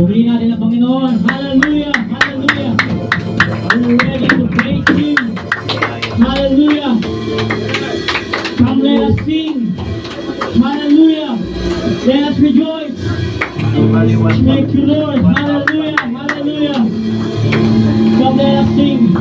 Purihin natin ang Panginoon. Hallelujah! Hallelujah! Are you ready to praise Him? Hallelujah! Come, let us sing. Hallelujah! Let us rejoice. Thank you, Lord. Hallelujah! Hallelujah! Come, let us sing.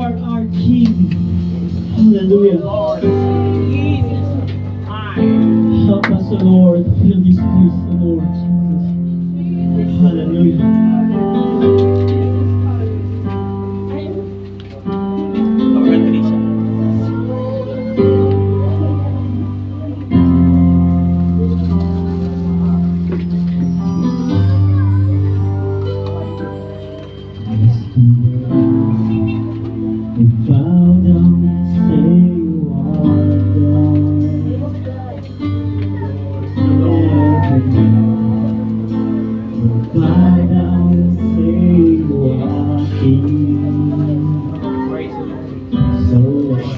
are our King. Hallelujah. Help us, O Lord. Fill this place, O Lord Jesus. Hallelujah. We bow down and say you are God. We bow down and say you are King. So let's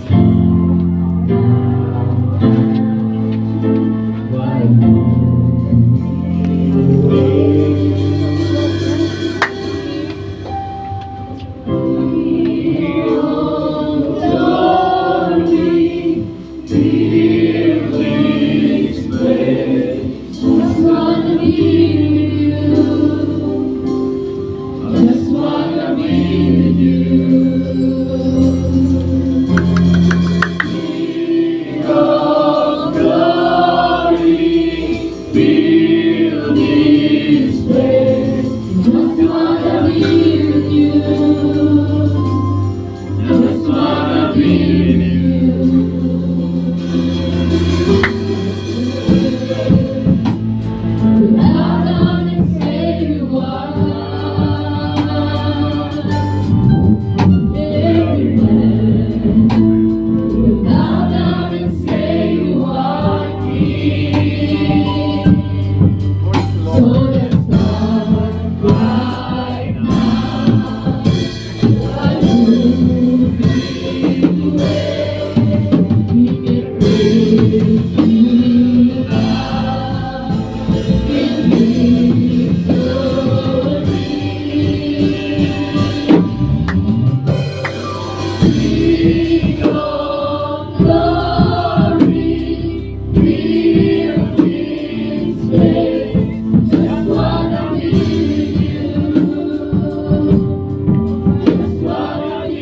why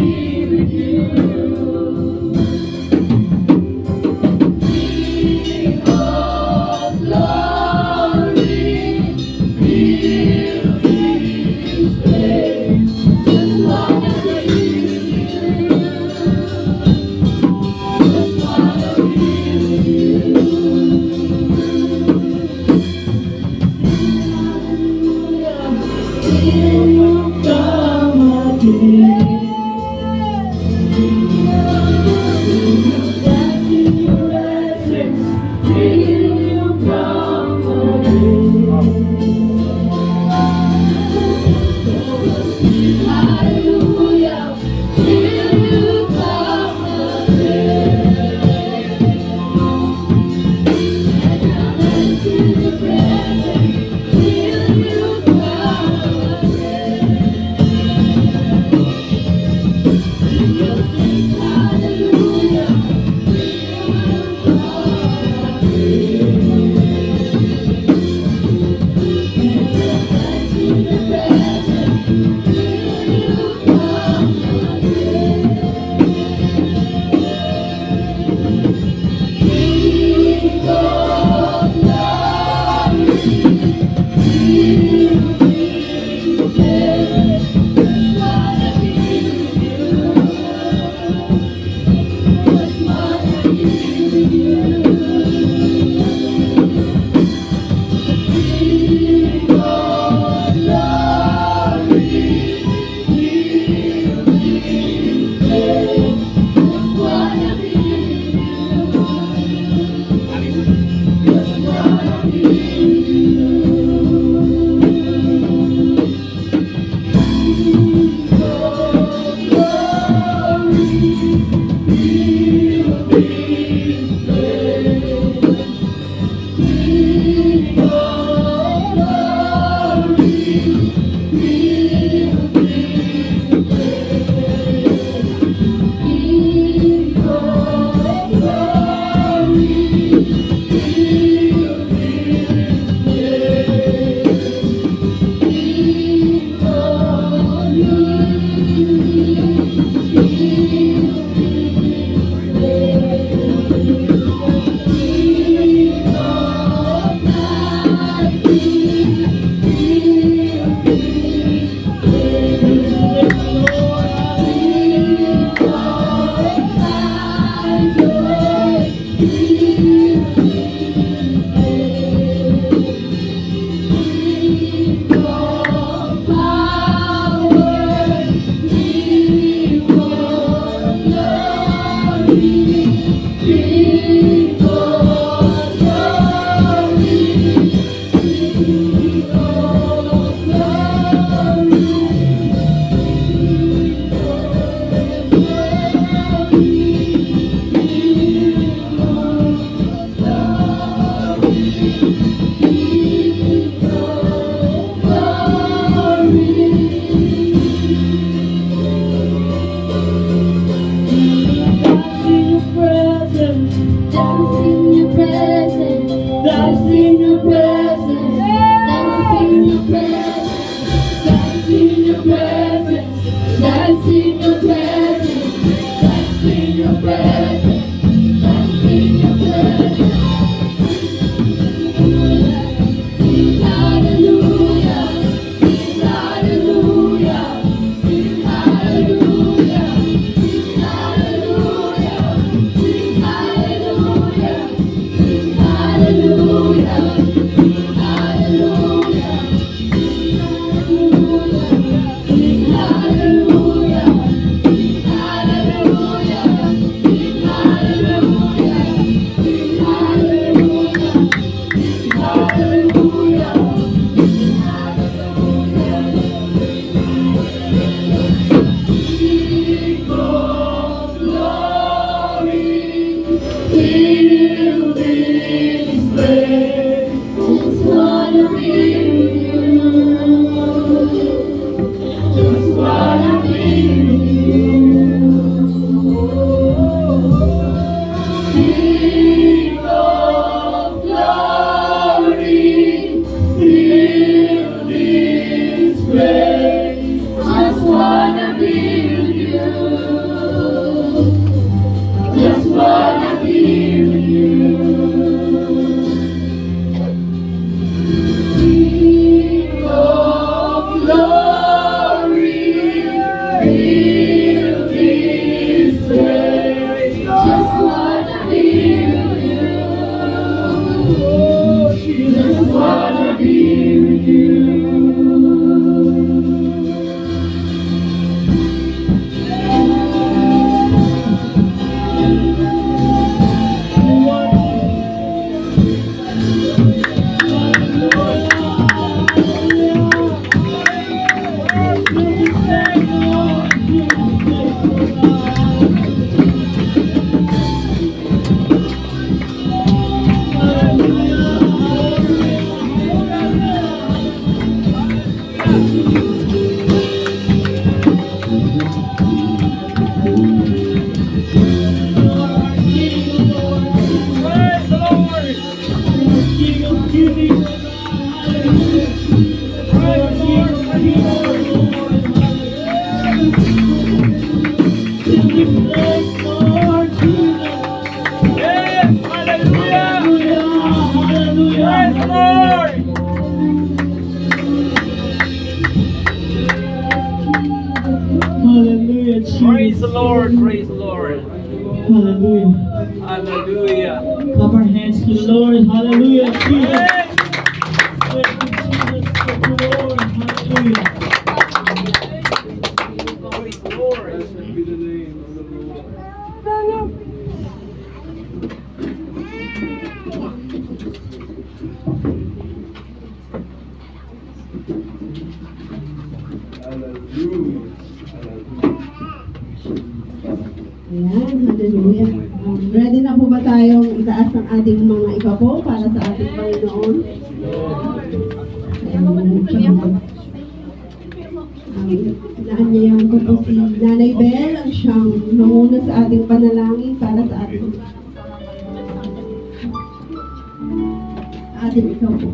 Hallelujah, Jesus. Praise the Lord, praise the Lord. Hallelujah. Hallelujah. Clap our hands to the Lord. Hallelujah, Jesus. Praise Thank you, Jesus. Thank you, Lord. Hallelujah. the Lord. Ayan, hallelujah. Ready na po ba tayong itaas ang ating mga ipapo para sa ating Panginoon? Inaanyayahan ko po si Nanay Bel ang siyang nanguna sa ating panalangin para sa ating ipapo.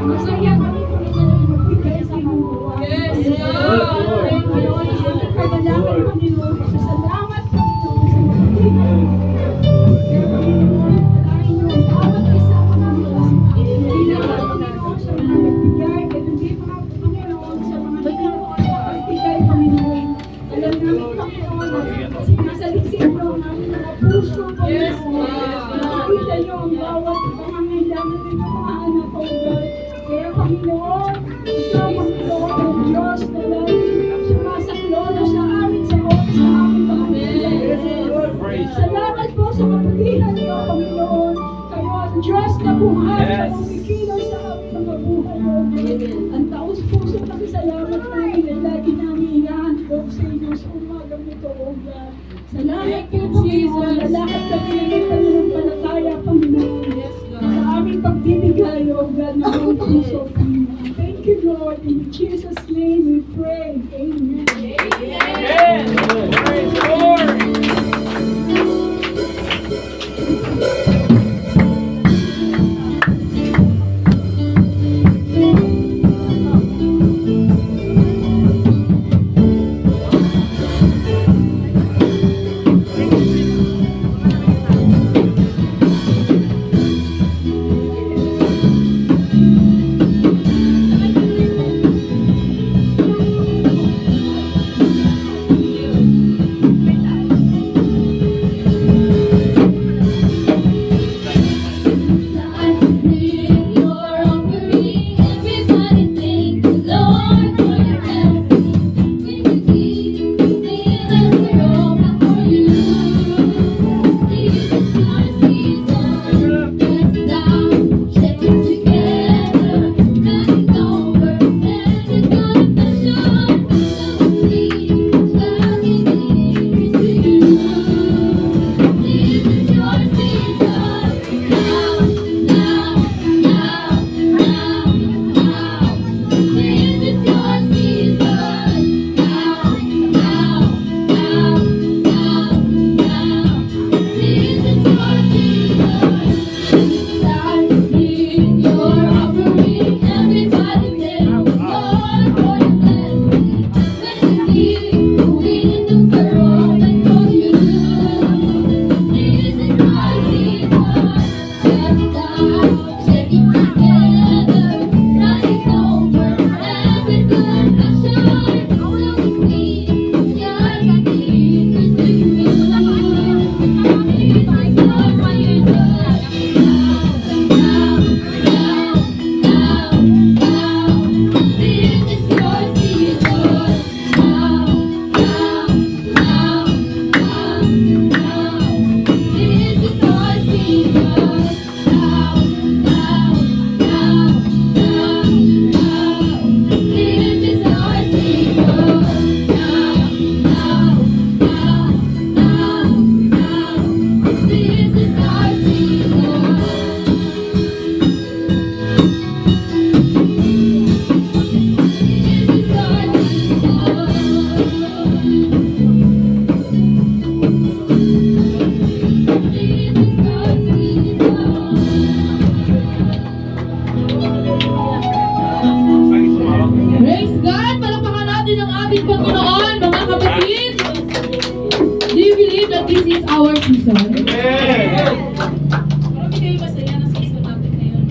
Masaya kami magbigay sa Panginoon. Yes, Lord. Kadalaman, Panginoon. Salamat, Panginoon, sa magbigay. Kaya, Panginoon, dahil yung bawat isa, Panginoon, kailangan, Panginoon, sa mga nagbigay. Kaya hindi mga, Panginoon, sa mga nagbigay, Panginoon. Alam namin, Panginoon, na nasa liksipro ng aming mga puso, Panginoon. Nakikita niyo ang bawat pangangailangan ng mga anak ko, God. Kaya, Panginoon, ito, Panginoon, ang Diyos na laging sumasaklolo sa amin sa oras na aming pangangailangan. Salamat po sa kapatihan niyo, Panginoon. Kayo ang Diyos na buhay na kumikilos sa aming mga buhay, Lord. Ang taos puso pakisalamat namin ay lagi namin inahandog sa inyo sa umagang ito, O God. Salamat po, Panginoon, na lahat kami ng pananampalataya, Panginoon. Sa aming pagbibigay, O God, ng aming puso, Panginoon. Thank you, Lord. In Jesus' name we pray. Amen. Yes. Praise the Lord. Panginoon, mga kapatid? Do you believe that this is our season? Marami kayo masaya na season natin ngayon.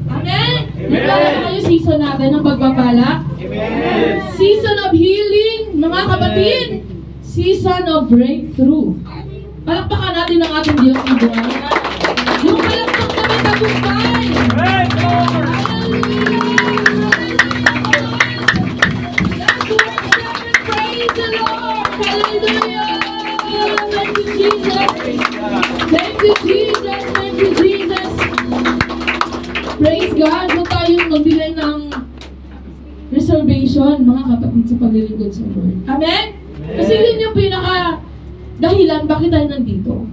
Amen? Nagkala na kayo season natin ng pagpapala? Season of healing, mga kapatid. Season of breakthrough. Palakpakan natin ang ating Diyos ng buhay. Yung palakpak na may tagumpay. Praise the Lord. Praise the Lord! Hallelujah! Thank you, Jesus! Thank you, Jesus! Thank you, Jesus! Praise God! Huwag tayong magbigay ng reservation, mga kapatid, sa paglilingkod sa Lord. Amen? Kasi yun yung pinaka dahilan bakit tayo nandito.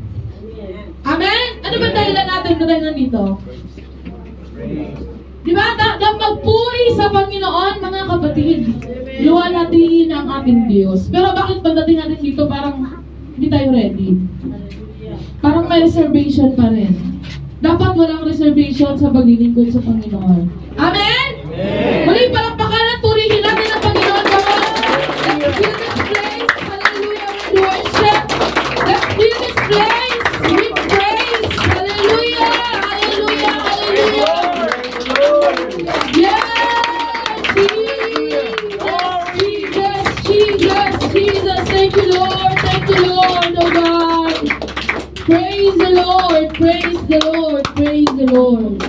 Amen? Ano ba dahilan natin na tayo nandito? Di ba? Magpuri sa Panginoon, mga kapatid. Luwalhatiin ang ating Diyos. Pero bakit pagdating natin dito, parang hindi tayo ready? Parang may reservation pa rin. Dapat walang reservation sa paglilingkod sa Panginoon. Amen? Muling palakpakan at purihin natin ang Panginoon. Come on! Let's feel this place. Hallelujah. With worship. Let's feel this place with praise. Hallelujah. Hallelujah. Hallelujah. Yes! Jesus, thank you, Lord, oh God. Praise the Lord, praise the Lord, praise the Lord.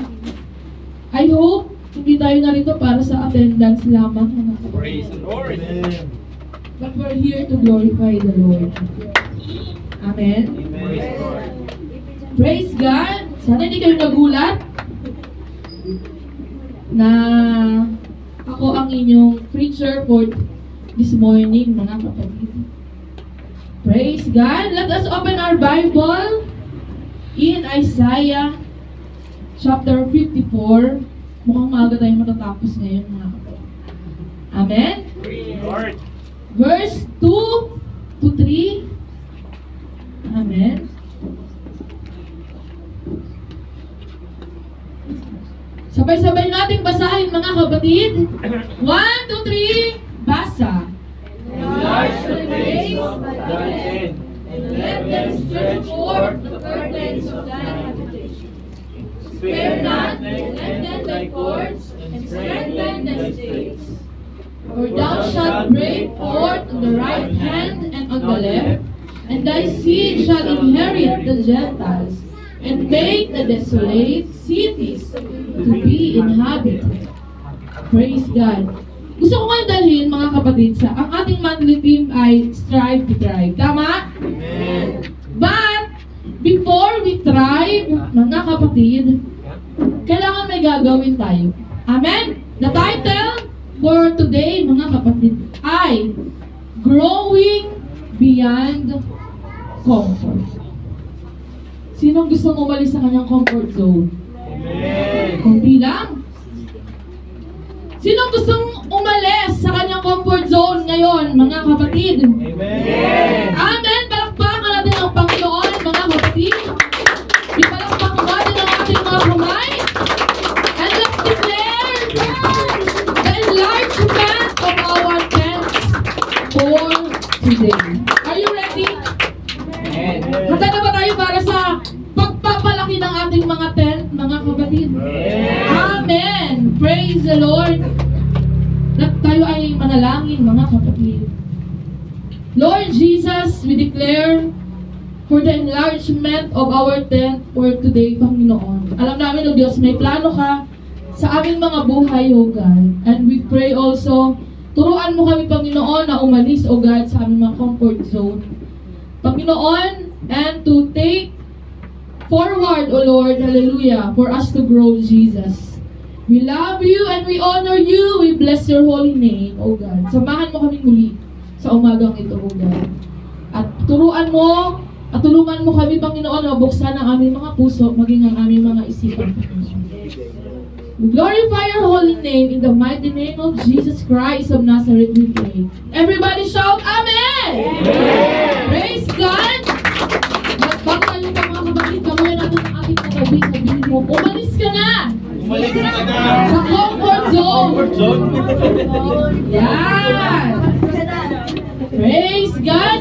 I hope hindi tayo narito para sa attendance lamang, mga kapatid. Praise the Lord. But we're here to glorify the Lord. Amen? Praise the Lord. Praise God! Sana hindi kayo nagulat na ako ang inyong preacher for this morning, mga kapatid. Praise God! Let us open our Bible in Isaiah chapter 54. Mukhang maaga tayong matatapos ngayon, mga kapatid. Amen? Praise the Lord. Verse 2 to 3. Amen? Sabay-sabay nating basahin, mga kapatid. 1, 2, 3. Basa. Enlarge the face of thy tent, And let them stretch forth the curtains of thy habitation. Spare not, lengthen thy cords, and strengthen thy stakes. For thou shalt break forth on the right hand and on the left, and thy seed shall inherit the Gentiles, and make the desolate cities to be inhabited. Praise God. Gusto ko ngayon dalhin, mga kapatid, sa ang ating monthly theme ay Strive to Thrive. Tama? Amen. But, before we thrive, mga kapatid, kailangan may gagawin tayo. Amen? The title for today, mga kapatid, ay Growing Beyond Comfort. Sinong gustong umalis sa kanyang comfort zone? Amen. Kunti lang. Sinong gustong umalis sa kanyang comfort zone ngayon, mga kapatid? Amen. Amen! Palakpakan natin ang Panginoon, mga kapatid. Ipalakpakan natin ang ating mga kamay. And let's declare the enlargement of our tents for today. Are you ready? Amen. Handa na ba tayo para sa pagpapalaki ng ating mga tent, mga kapatid? Amen! Praise the Lord! At tayo ay manalangin, mga kapatid. Lord Jesus, we declare for the enlargement of our tent for today, Panginoon. Alam namin, O Diyos, may plano ka sa aming mga buhay, O God. And we pray also, turuan mo kami, Panginoon, na umalis, O God, sa aming mga comfort zone. Panginoon, and to take forward, O Lord, hallelujah, for us to grow, Jesus. We love you and we honor you. We bless your holy name, O God. Samahan mo kami muli sa umagang ito, O God. At turuan mo at tulungan mo kami, Panginoon, na buksan ang aming mga puso, maging ang aming mga isipan, Panginoon. We glorify your holy name in the mighty name of Jesus Christ of Nazareth, we pray. Everybody shout, Amen! Amen. Praise God! At bago tayo pa, mga kapatid, kamuyan natin ang ating katabi. Sabihin mo, umalis ka na Sa comfort zone. Yan. Praise God.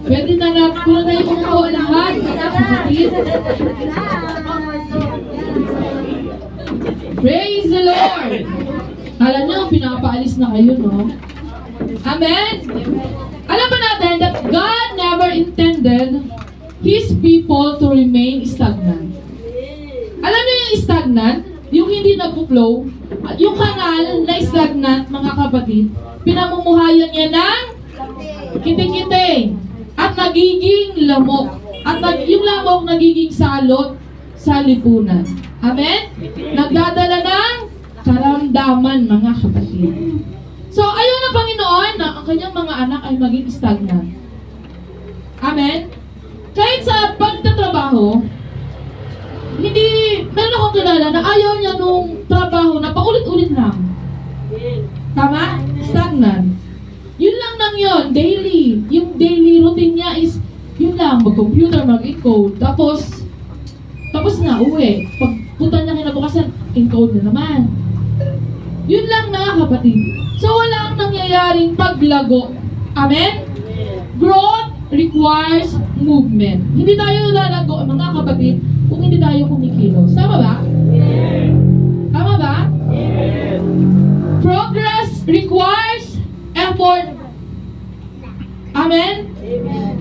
Pwede na natin kung tayo kumukuha lahat. Kapatid. Praise the Lord. Alam niyo, pinapaalis na kayo, no? Amen? Alam ba natin that God never intended His people to remain stagnant. Alam niyo yung stagnant? Yung hindi nagpo-flow? Yung kanal na stagnant, mga kapatid, pinamumuhayan niya ng kiti-kiti at nagiging lamok. At yung lamok nagiging salot sa lipunan. Amen? Nagdadala ng karamdaman, mga kapatid. So, ayaw ng Panginoon na ang kanyang mga anak ay maging stagnant. Amen? Kahit sa pagtatrabaho, hindi, meron akong kilala na ayaw niya nung trabaho na paulit-ulit lang. Tama? Stagnant. Yun lang nang yun, daily. Yung daily routine niya is, yun lang, mag-computer, mag-encode. Tapos na, uwi. Pagpunta niya kinabukasan, encode na naman. Yun lang na, kapatid. So, wala ang nangyayaring paglago. Amen? Growth requires movement. Hindi tayo lalago, mga kapatid, kung hindi tayo kumikilos. Tama ba? Tama ba? Progress requires effort. Amen?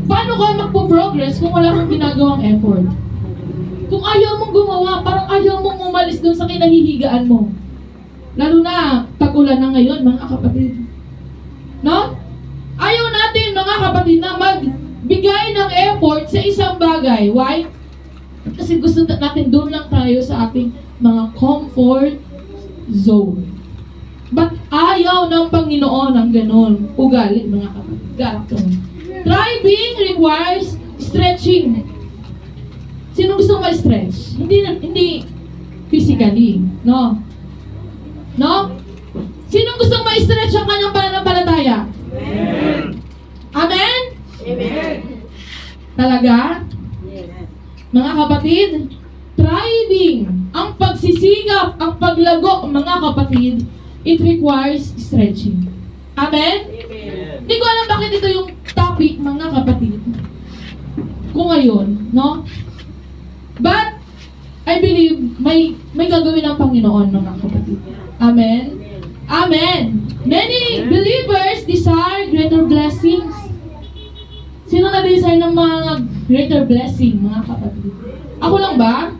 Paano ka magpo-progress kung wala kang ginagawang effort? Kung ayaw mong gumawa, parang ayaw mong umalis dun sa kinahihigaan mo. Lalo na, tag-ulan na ngayon, mga kapatid. No? Ayaw natin, mga kapatid, na magbigay ng effort sa isang bagay. Why? Kasi gusto natin doon lang tayo sa ating mga comfort zone. But ayaw ng Panginoon ang ganon. Ugali, mga kapatid. Gato. Thriving requires stretching. Sino gusto ma-stretch? Hindi physically. No? No? Sino gusto ma-stretch ang kanyang pananampalataya? Amen? Amen? Amen. Talaga? Mga kapatid, thriving, ang pagsisigap, ang paglago, mga kapatid, it requires stretching. Amen? Amen. Hindi ko alam bakit ito yung topic, mga kapatid. Kung ngayon, no? But, I believe, may gagawin ang Panginoon, mga kapatid. Amen? Amen. Many believers desire greater blessings. Sino na-desire ng mga greater blessing, mga kapatid? Ako lang ba?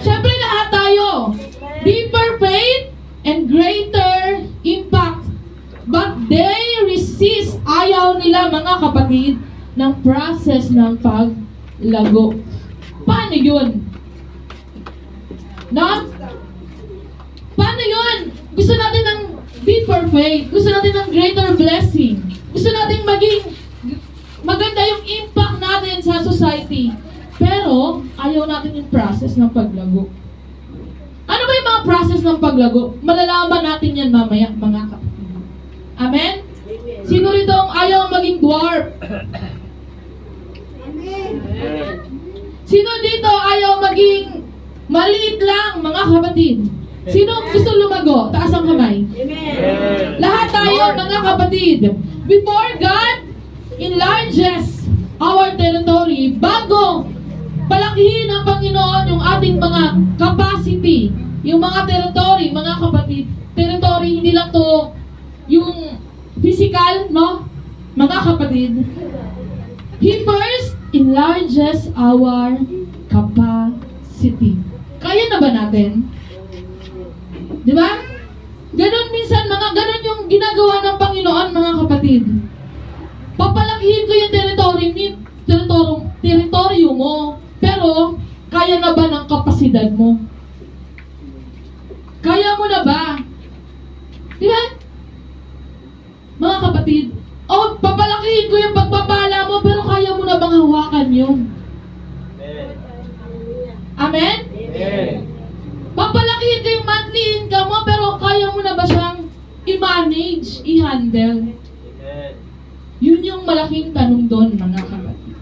Siyempre lahat tayo. Deeper faith and greater impact. But they resist. Ayaw nila, mga kapatid, ng process ng paglago. Paano yun? No? Paano yun? Gusto natin ng deeper faith. Gusto natin ng greater blessing. Gusto natin maging maganda yung impact natin sa society. Pero, ayaw natin yung process ng paglago. Ano ba yung mga process ng paglago? Malalaman natin yan mamaya, mga kapatid. Amen? Sino rito ang ayaw maging dwarf? Sino dito ayaw maging maliit lang, mga kapatid? Sino gusto lumago? Taas ang kamay. Amen. Lahat tayo, mga kapatid. Before God enlarges our territory, bago palakihin ng Panginoon yung ating mga capacity, yung mga territory, mga kapatid, territory, hindi lang to yung physical, no? Mga kapatid, He first enlarges our capacity. Kaya na ba natin? Di ba? Ganon minsan, ganon yung ginagawa ng Panginoon, mga kapatid. Papalakihin ko yung teritoryo mo, pero kaya na ba ng kapasidad mo? Kaya mo na ba? Di ba? Mga kapatid, papalakihin ko yung pagpapala mo, pero kaya mo na bang hawakan yun? Amen? Amen. Papalakihin ko yung monthly income mo, pero kaya mo na ba siyang i-manage, i-handle? Amen. Yun yung malaking tanong doon, mga kapatid.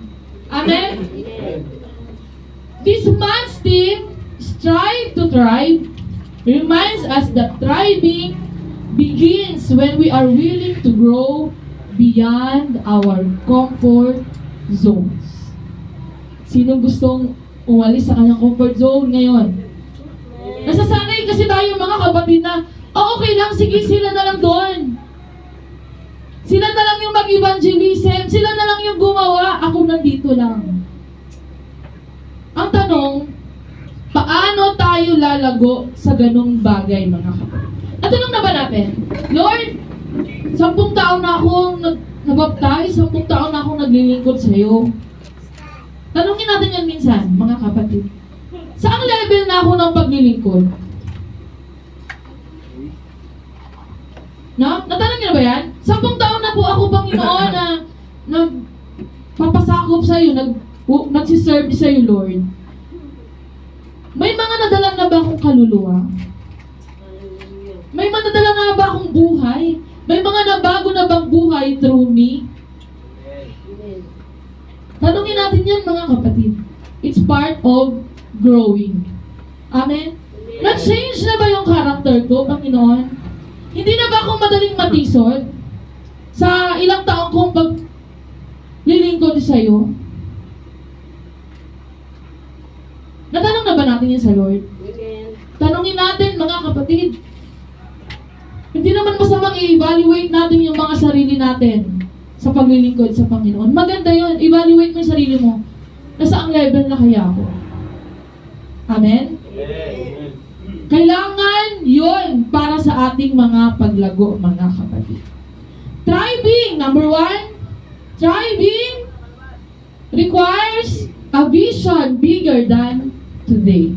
Amen? Amen. This month's team, strive to tribe reminds us that thriving begins when we are willing to grow beyond our comfort zones. Sino gustong umalis sa kanyang comfort zone ngayon? Nasasanay kasi tayo mga kapatid na, okay lang, sige, sila na lang doon. Sila na lang yung mag-evangelism, sila na lang yung gumawa, ako nandito lang. Ang tanong, paano tayo lalago sa ganong bagay, mga kapatid? Natanong na ba natin? Lord, 10 taon na akong nabaptize, 10 taon na akong naglilingkod sa iyo. Tanungin natin yan minsan, mga kapatid. Saang level na ako ng paglilingkod? No? Natanong niyo na ba yan? 10 taon na po ako, Panginoon, na papasakop sa iyo, nagsiserve sa iyo, Lord. May mga nadala na ba akong kaluluwa? May mga nadala na ba akong buhay? May mga nabago na bang buhay through me? Tanungin natin yan, mga kapatid. It's part of growing. Amen? Na-change na ba yung character ko, Panginoon? Hindi na ba ako madaling matisod sa ilang taong kong paglilingkod sa iyo? Natanong na ba natin yan sa Lord? Tanungin natin, mga kapatid. Hindi naman masamang i-evaluate natin yung mga sarili natin sa paglilingkod sa Panginoon. Maganda yun. Evaluate mo yung sarili mo. Nasaang level na kaya ako? Amen? Kailangan yun para sa ating mga paglago, mga kapatid. Thriving, number 1. Thriving requires a vision bigger than today.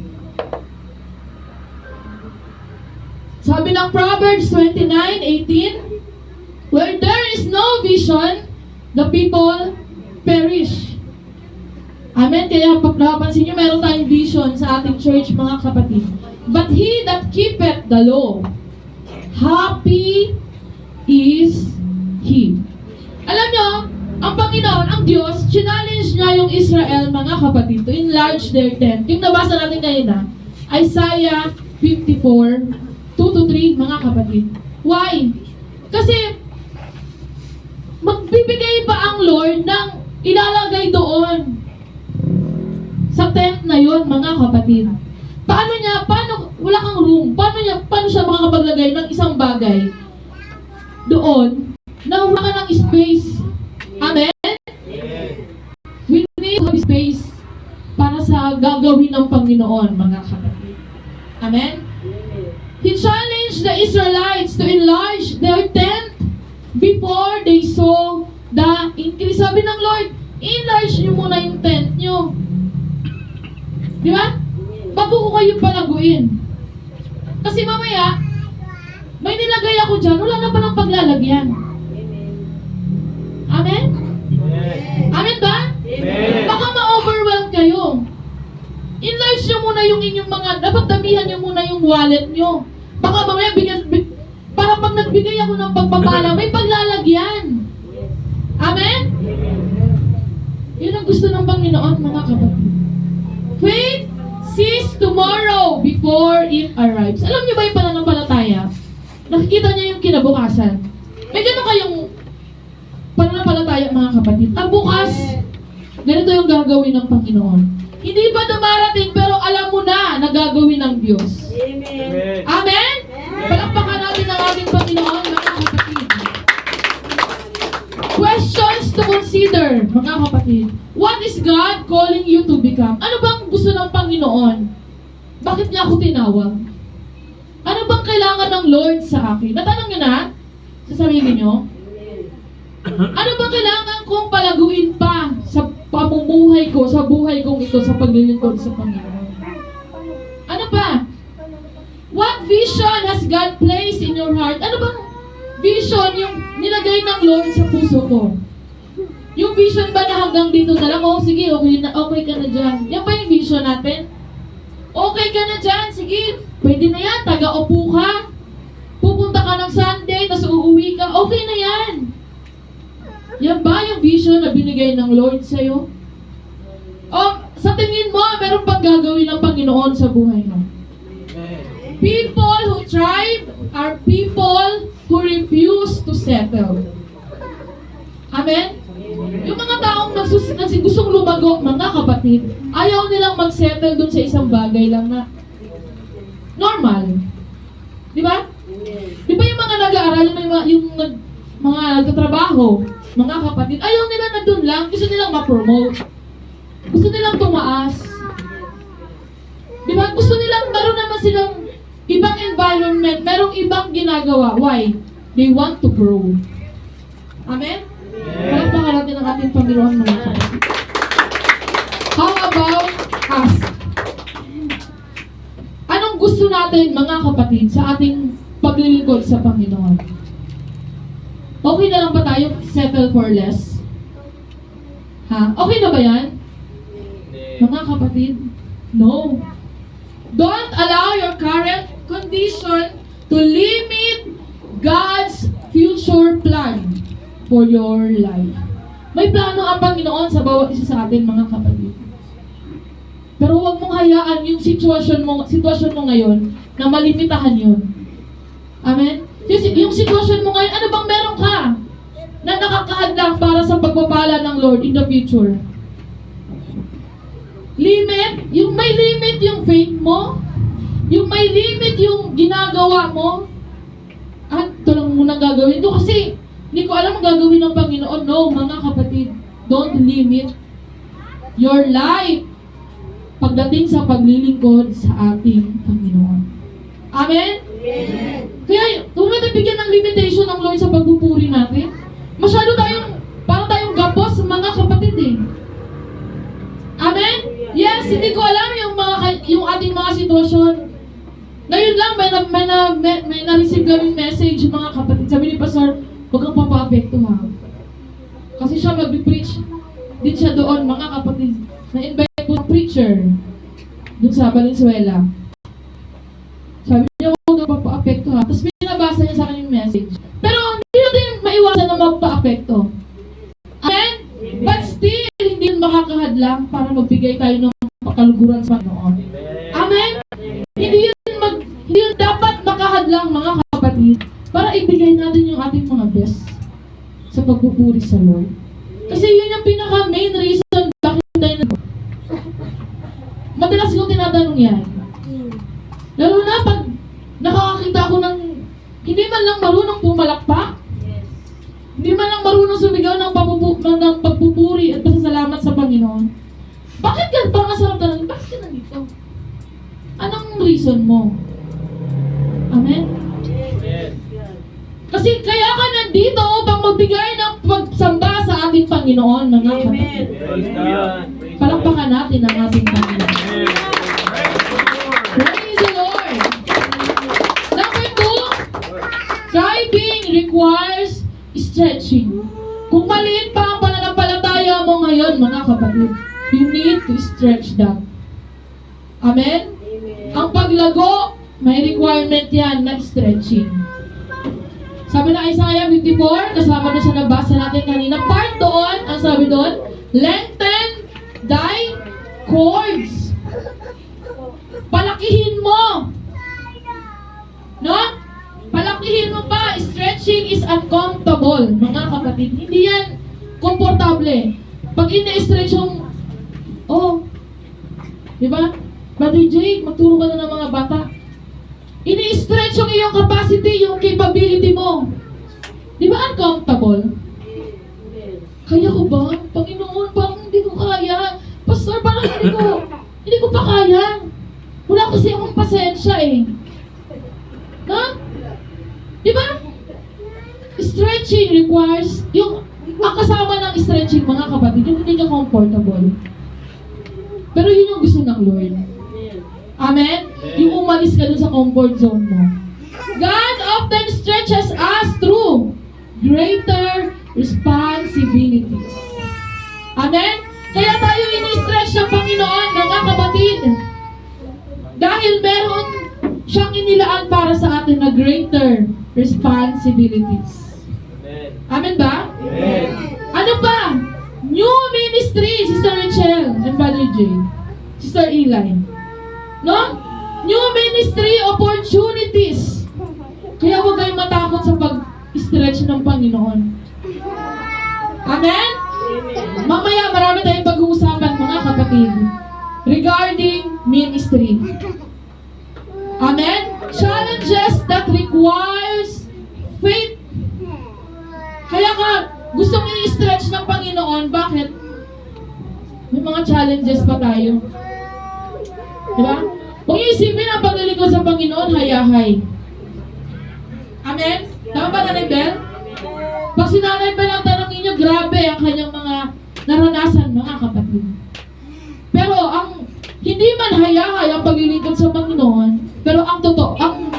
Sabi ng Proverbs 29:18, where there is no vision, the people perish. Amen? Kaya napapansin nyo, meron tayong vision sa ating church, mga kapatid. But he that keepeth the law, happy is he. Alam nyo, ang Panginoon, ang Diyos, challenge niya yung Israel, mga kapatid, to enlarge their tent. Yung nabasa natin kanina, Isaiah 54, 2-3, mga kapatid. Why? Kasi, magbibigay ba ang Lord ng ilalagay doon sa tent na yon, mga kapatid? Paano wala kang room, paano siya makakapaglagay ng isang bagay doon na wala ka ng space? Amen? We need to have space para sa gagawin ng Panginoon, mga kapatid. Amen? He challenged the Israelites to enlarge their tent before they saw the increase. Sabi ng Lord, enlarge nyo muna yung tent nyo. Di ba? Bago ko kayo palaguin. Kasi mamaya, may nilagay ako dyan, wala na palang paglalagyan. Amen? Amen ba? Baka ma-overwhelm kayo. Enlarge nyo muna yung inyong mga, dapat damihan nyo muna yung wallet nyo. Baka mamaya, para pag nagbigay ako ng pagpapala, may paglalagyan. Amen? Yun ang gusto ng Panginoon, mga kapatid. Faith sees tomorrow before it arrives. Alam niyo ba yung pananampalataya? Nakikita niya yung kinabukasan. May gano'n kayong pananampalataya, mga kapatid. Ang bukas, ganito yung gagawin ng Panginoon. Hindi pa dumarating, pero alam mo na gagawin ng Diyos. Amen. Amen? Palakpakan natin ang ating Panginoon, mga kapatid. Questions to consider, mga kapatid. What is God calling you to become? Ano bang gusto ng Panginoon? Bakit niya ako tinawag? Ano bang kailangan ng Lord sa akin? Natanong niyo na sa sarili niyo? Ano bang kailangan kong palaguin pa sa pamumuhay ko, sa buhay kong ito, sa paglilingkod sa Panginoon? Ano pa? What vision has God placed in your heart? Ano bang vision yung nilagay ng Lord sa puso ko? Yung vision ba na hanggang dito na lang? Oh, sige, okay ka na dyan. Yan ba yung vision natin? Okay ka na dyan, sige, pwede na yan, taga-upo ka. Pupunta ka ng Sunday, tapos uuwi ka, okay na yan. Yan ba yung vision na binigay ng Lord sa'yo? O, sa tingin mo, meron pang gagawin ng Panginoon sa buhay mo? People who thrive are people who refuse to settle. Amen? Yung mga taong gustong lumago, mga kapatid, ayaw nilang mag-settle dun sa isang bagay lang na normal. Di ba? Di ba yung mga nag-aaral, yung mga nagtatrabaho, mga kapatid, ayaw nila na dun lang, gusto nilang ma-promote. Gusto nilang tumaas. Di ba? Gusto nilang, meron naman silang ibang environment, merong ibang ginagawa. Why? They want to grow. Amen? Palakpakan natin ang ating Panginoon, mga kapatid. How about us? Anong gusto natin, mga kapatid, sa ating paglilingkod sa Panginoon? Okay na lang ba tayo settle for less? Ha? Okay na ba yan? Mga kapatid? No. Don't allow your current condition to limit God's future plan for your life. May plano ang Panginoon sa bawat isa sa atin, mga kapatid. Pero huwag mong hayaan yung sitwasyon mo ngayon na malimitahan yun. Amen? Yung sitwasyon mo ngayon, ano bang meron ka na nakakahadlang para sa pagpapala ng Lord in the future? Limit? Yung may limit yung faith mo? Yung may limit yung ginagawa mo? At ito lang muna gagawin ito kasi hindi ko alam ang gagawin ng Panginoon. No, mga kapatid, don't limit your life pagdating sa paglilingkod sa ating Panginoon. Amen? Amen. Kaya, kung natin bigyan ng limitation ng Lord sa pagpupuri natin, masyado parang tayong gapos, mga kapatid eh. Amen? Yes, hindi ko alam yung ating mga sitwasyon. Ngayon lang, may na-receive kaming message, mga kapatid. Sabi ni Pastor, huwag kang papa-apekto ha. Kasi siya mag-preach din siya doon, mga kapatid. Na-invite po ng preacher doon sa Valenzuela. Sabi niya, huwag kang papa-apekto ha. Tapos binabasa niya sa akin yung message. Pero hindi natin maiwasan na magpa-apekto. Amen? But still, hindi yun makakahadlang para magbigay tayo ng pakaluguran sa Panginoon. Amen? Hindi yun dapat makahadlang, mga kapatid, para ibigay natin yung ating mga best sa pagpupuri sa Lord. Kasi yun yung pinaka-main reason bakit tayo madalas kong tinatanong yan. Lalo na pag nakakakita ako ng hindi man lang marunong pumalakpak, hindi man lang marunong sumigaw ng pagpupuri at pasasalamat sa Panginoon. Bakit ka ba masarap tanong? Bakit ka nandito? Anong reason mo? Amen? Kasi kaya ka nandito upang magbigay ng pagsamba sa ating Panginoon, mga kapatid. Palakpakan natin ang ating Panginoon. Praise the Lord! Number 2, tithing requires stretching. Kung maliit pa ang pananampalataya mo ngayon, mga kapatid, you need to stretch that. Amen? Ang paglago, may requirement yan na stretching. Sabi ng Isaiah 54, kasama na sa nabasa natin kanina, part doon, ang sabi doon, lengthen thy cords. Palakihin mo. No? Palakihin mo pa. Stretching is uncomfortable, mga kapatid. Hindi yan komportable. Pag ini-stretch yung, di ba? Brother Jake, magturo ka na ng mga bata. Ini-stretch yung iyong capacity, yung capability mo. Di ba uncomfortable? Kaya ko ba? Panginoon, parang hindi ko kaya. Pastor, parang hindi ko pa kaya. Wala kasi akong pasensya eh. No? Di ba? Stretching requires, ang kasama ng stretching, mga kapatid, yung hindi ka comfortable. Pero yun yung gusto ng Lord. Amen? Yung umalis ka dun sa comfort zone mo. God often stretches us through greater responsibilities. Amen? Kaya tayo ini-stretch ng Panginoon, mga kapatid. Dahil meron siyang inilaan para sa atin na greater responsibilities. Amen ba? Amen. Ano pa? New ministry, Sister Rachel and Brother Jay. Sister Eli. No? New ministry opportunities. Kaya huwag kayong matakot sa pag-stretch ng Panginoon. Amen? Mamaya marami tayong pag-uusapan, mga kapatid, regarding ministry. Amen? Challenges that requires faith. Kaya ka gustong i-stretch ng Panginoon, bakit? May mga challenges pa tayo. Diba? Kung iisipin ang paglilingkod sa Panginoon, hayahay. Amen? Tama ba, Nanay Bel? Pag si Nanay Bel ang tanongin niyo, grabe ang kanyang mga naranasan, mga kapatid. Pero ang hindi man hayahay ang paglilingkod sa Panginoon, pero ang totoo, ang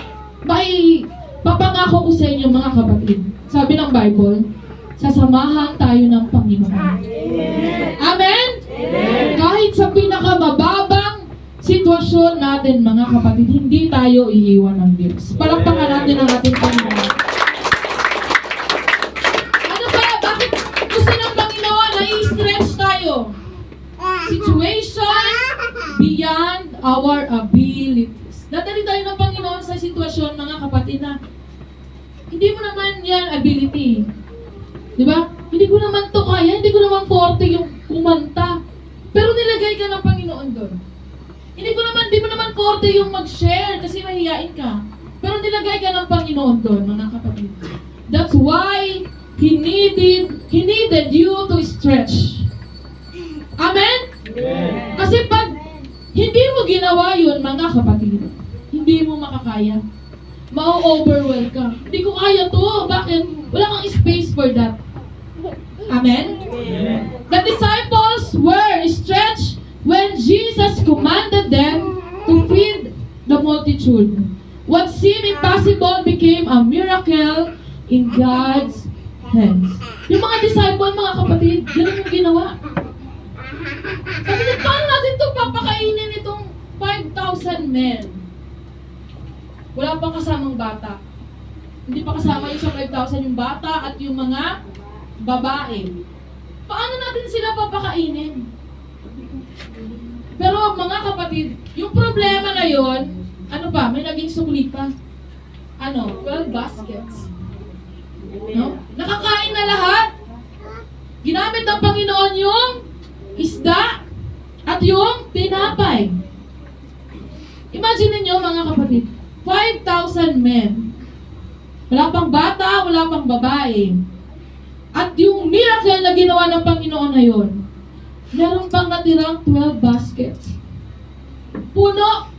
may papangako ko sa inyo, mga kapatid. Sabi ng Bible, sasamahan tayo ng Panginoon. Amen? Kahit sa pinakamababang sitwasyon natin, mga kapatid, hindi tayo iiwan ng Diyos. Palakpakan natin ang ating Panginoon. Ano ba? Bakit gusto ng Panginoon na i-stretch tayo? Situation beyond our abilities. Dadali tayo ng Panginoon sa sitwasyon, mga kapatid, na hindi mo naman yan ability. Di ba? Hindi ko naman to kaya, hindi ko naman forte yung kumanta. Pero nilagay ka ng Panginoon doon. Hindi mo naman forte yung mag-share kasi mahihain ka. Pero nilagay ka ng Panginoon doon, mga kapatid. That's why He needed you to stretch. Amen? Kasi pag hindi mo ginawa yun, mga kapatid, hindi mo makakaya. Ma-overwhelm ka. Hindi ko kaya to. Bakit? Wala kang space for that. Amen? The disciples were stretched when Jesus commanded them to feed the multitude. What seemed impossible became a miracle in God's hands. Yung mga disciple, mga kapatid, ganun yung ginawa. Sabi niya, paano natin ito papakainin itong 5,000 men? Wala pang kasamang bata. Hindi pa kasama yung sa 5,000 yung bata at yung mga babae. Paano natin sila papakainin? Pero mga kapatid, yung problema na yon, ano pa, may naging sukli pa. 12 baskets. No? Nakakain na lahat. Ginamit ng Panginoon yung isda at yung tinapay. Imagine niyo, mga kapatid, 5,000 men. Wala pang bata, wala pang babae. At yung miracle na ginawa ng Panginoon na yun, meron pang natirang 12 baskets. Puno.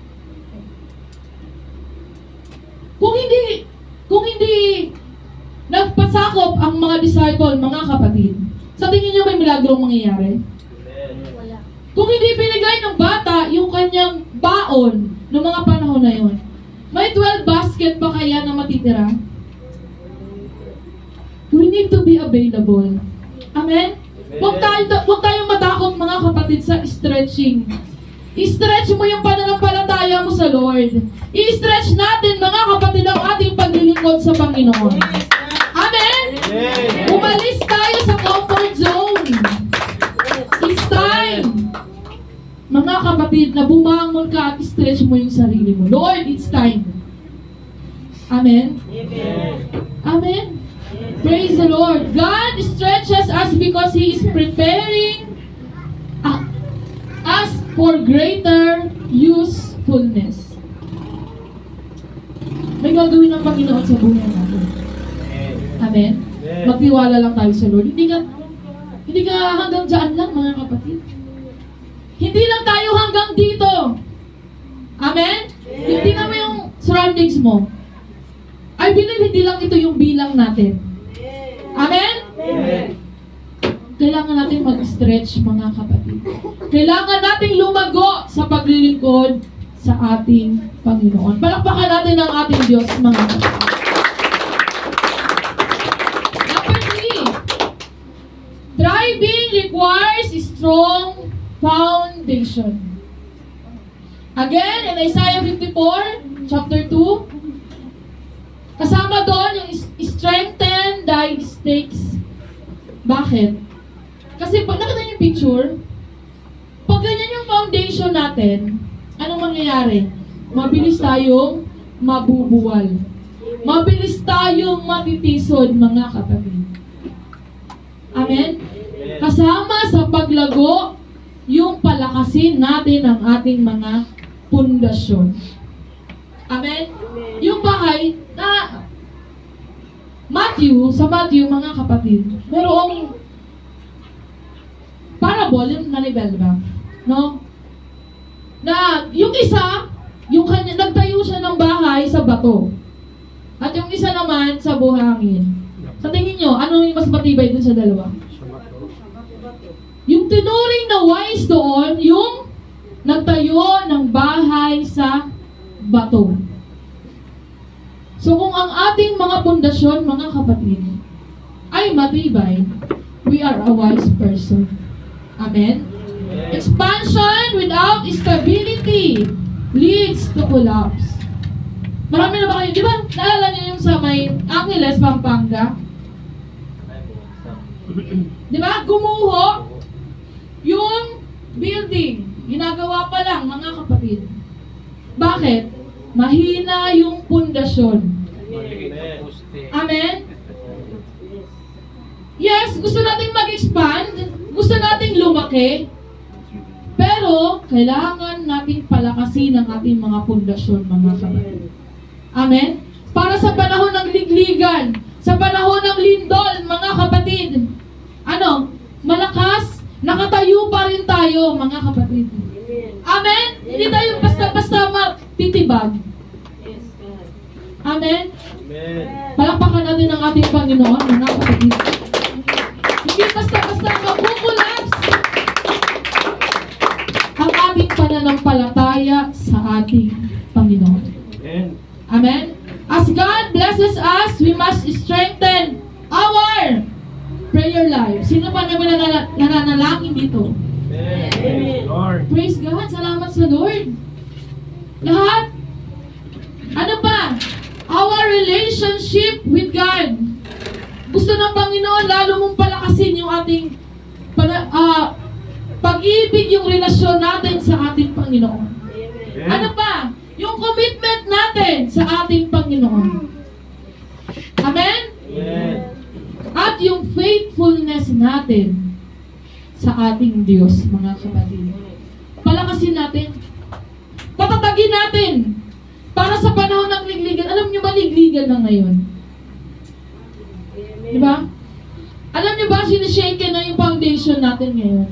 Kung hindi nagpasakop ang mga disciple, mga kapatid, sa tingin niyo may milagrong mangyayari? Kung hindi binigay ng bata yung kanyang baon noong mga panahon na yun, may 12 basket pa kaya na matitira? We need to be available. Amen? Huwag tayong matakot, mga kapatid, sa stretching. I-stretch mo yung pananampalataya mo sa Lord. I-stretch natin, mga kapatid, ang ating paglilingkod sa Panginoon. Amen? Umalis tayo sa comfort zone. It's time, mga kapatid, na bumangon ka at i-stretch mo yung sarili mo. Lord, it's time. Amen? Amen? Praise the Lord. God stretches us because He is preparing us for greater usefulness. May gagawin ng Panginoon sa buhay natin. Amen? Magtiwala lang tayo sa Lord. Hindi ka hanggang dyan lang, mga kapatid. Hindi lang tayo hanggang dito. Amen? Tingnan mo yung surroundings mo. I believe hindi lang ito yung bilang natin. Amen? Kailangan natin mag-stretch, mga kapatid. Kailangan nating lumago sa paglilingkod sa ating Panginoon. Palakpakan natin ang ating Diyos, mga kapatid. Number 3. Thriving requires a strong foundation. Again, in Isaiah 54, chapter 2, kasama doon yung strengthen thy stakes. Bakit? Kasi pag nakita niyo yung picture, pag ganyan yung foundation natin, anong mangyayari? mabilis tayong mabubuwal. Mabilis tayong matitisod, mga kapatid. Amen? Kasama sa paglago, yung palakasin natin ang ating mga pundasyon. Amen? Yung bahay na sa Matthew, mga kapatid, merong parable, yung nanibel ba? No? Na yung isa, yung kanya, nagtayo siya ng bahay sa bato. At yung isa naman sa buhangin. Sa tingin nyo, ano yung mas matibay dun sa dalawa? Yung tinuring na wise doon, yung nagtayo ng bahay sa bato. So kung ang ating mga pundasyon, mga kapatid, ay matibay, we are a wise person. Amen? Expansion without stability leads to collapse. Marami na ba kayo? Di ba? Naalala niyo yung sa may Angeles, Pampanga? Di ba? Gumuho yung building. Ginagawa pa lang, mga kapatid. Bakit? Mahina yung pundasyon. Amen? Yes, gusto nating mag-expand. Gusto nating lumaki. Pero, kailangan nating palakasin ang ating mga pundasyon, mga kapatid. Amen? Para sa panahon ng ligligan, sa panahon ng lindol, mga kapatid, malakas, nakatayo pa rin tayo, mga kapatid. Amen? Hindi tayo basta-basta matitibag. Amen? Palakpakan natin ang ating Panginoon, mga kapatid. Hindi basta-basta magkukulaps ang ating pananampalataya sa ating Panginoon. Amen? As God blesses us, we must strengthen our prayer life. Sino pa naman nananalangin dito? Lord. Praise God. Salamat sa Lord. Lahat. Ano pa? Our relationship with God. Gusto ng Panginoon, lalo mong palakasin yung ating pag-ibig, yung relasyon natin sa ating Panginoon. Ano pa? Yung commitment natin sa ating Panginoon. Amen? At yung faithfulness natin sa ating Diyos, mga kapatid. Palakasin natin. Patatagin natin. Para sa panahon ng ligligan. Alam niyo ba, ligligan na ngayon? Di ba? Alam niyo ba, sinishake na yung foundation natin ngayon?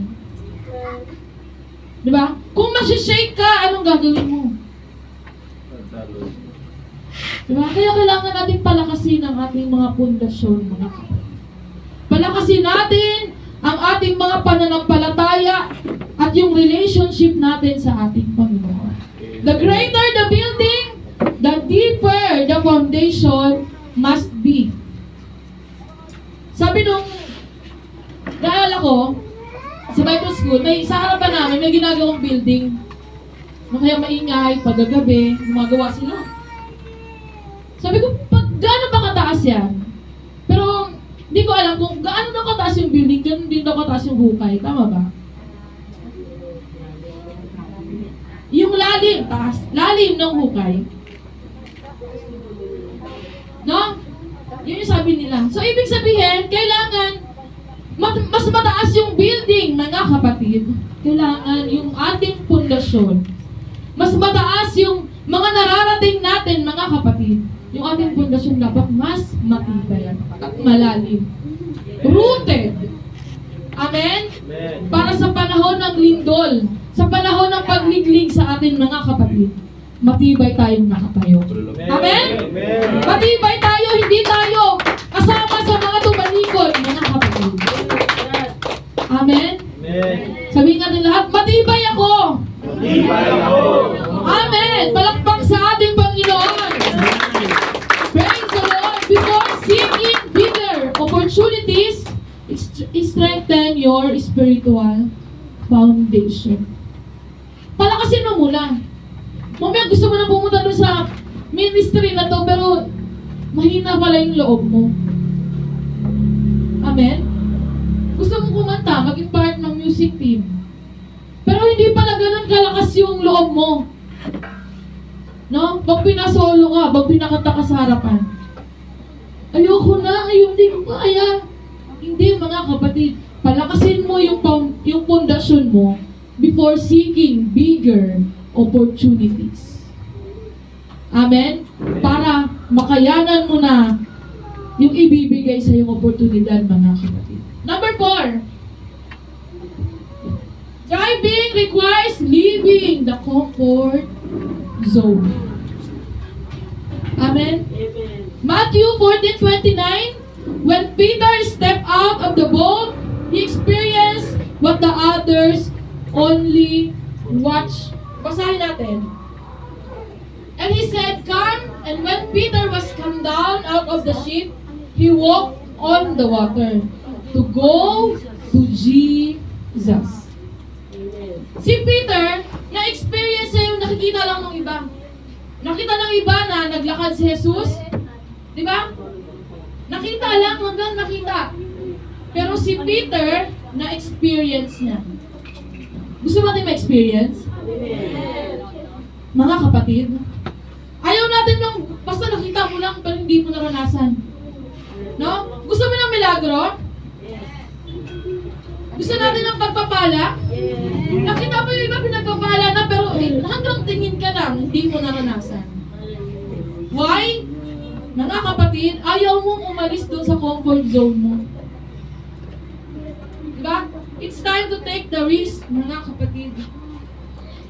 Di ba? Kung masishake ka, anong gagawin mo? Diba? Kaya kailangan natin palakasin ang ating mga pundasyon, mga kapatid. Palakasin natin ang ating mga pananampalataya at yung relationship natin sa ating Panginoon. The greater the building, the deeper the foundation must be. Sabi nung, naalala ko, sa Bible School, sa harapan namin, may ginagawang building. Kaya maingay, pagagabi, gumagawa sila. Sabi ko, gaano ba kataas yan? Pero, hindi ko alam kung gaano na kataas yung building, gaano din na kataas yung hukay. Tama ba? Yung lalim, taas, lalim ng hukay. No? Yun yung sabi nila. So, ibig sabihin, kailangan mas mataas yung building, mga kapatid. Kailangan yung ating pundasyon. Mas mataas yung mga nararating natin, mga kapatid. Yung ating pundasyon dapat mas matibay at malalim. Rooted. Amen? Para sa panahon ng lindol, sa panahon ng pagliglig sa ating mga kapatid, matibay tayong nakatayo. Amen? Matibay tayo, hindi tayo kasama sa mga tumalikod, mga kapatid. Amen? Sabihin natin lahat, matibay ako! Amen! Palakpak sa ating Panginoon! Praise the Lord! Before seeking bigger opportunities, strengthen your spiritual foundation. Palakasin mo muna. Mamaya gusto mo na pumunta doon sa ministry na to, pero mahina pala yung loob mo. Amen? Gusto mong kumanta, maging part ng music team. Pero hindi pala ganun kalakas yung loob mo. No? Pag pinasolo ka, pag pinakanta ka sa harapan, ayoko na, hindi ko kaya. Hindi, mga kapatid, palakasin mo yung pundasyon mo before seeking bigger opportunities. Amen? Para makayanan mo na yung ibibigay sa yung oportunidad, mga kapatid. Number 4, thriving requires leaving the comfort zone. Amen? Matthew 14:29, when Peter stepped out of the boat, he experienced what the others only watched. Basahin natin. And he said, "Come." And when Peter was come down out of the ship, he walked on the water to go to Jesus. Si Peter, na-experience niya yung nakikita lang ng iba. Nakita ng iba na naglakad si Jesus. Di ba? Nakita lang hanggang nakita. Pero si Peter, na-experience niya. Gusto mo natin ma-experience? Mga kapatid, ayaw natin yung basta nakita mo lang pero hindi mo naranasan. No? Gusto mo ng milagro? Gusto natin ng pagpapala? Nakita mo yung iba pinagpapala na pero hanggang tingin ka lang, hindi mo naranasan. Why? Mga kapatid, ayaw mong umalis doon sa comfort zone mo. Diba? It's time to take the risk, mga kapatid.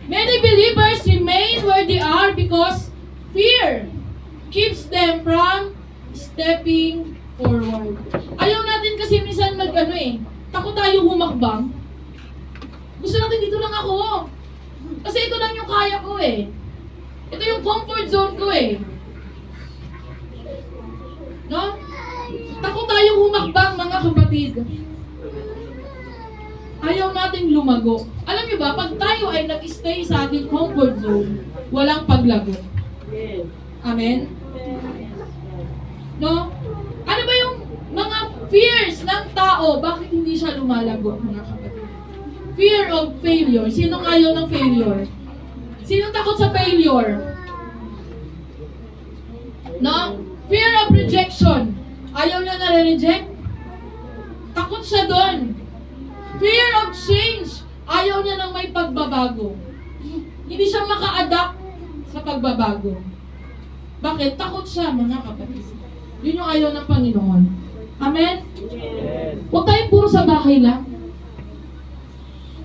Many believers remain where they are because fear keeps them from stepping forward. Ayaw natin kasi minsan takot tayo humakbang. Gusto natin dito lang ako. Kasi ito lang yung kaya ko eh. Ito yung comfort zone ko eh. No? Takot tayo humakbang, mga kapatid. Ayaw nating lumago. Alam niyo ba, pag tayo ay nag-stay sa ating comfort zone, walang paglago. Amen? No? Ano ba yung mga fears ng tao? Bakit hindi siya lumalago, mga kapatid? Fear of failure. Sinong ayaw ng failure? Sinong takot sa failure? No? Fear of rejection. Ayaw niya na-reject? Takot siya doon. Fear of change. Ayaw niya ng may pagbabago. Hindi siya maka-adapt sa pagbabago. Bakit? Takot siya, mga kapatid. Yun yung ayaw ng Panginoon. Amen? Huwag tayong puro sa bahay lang.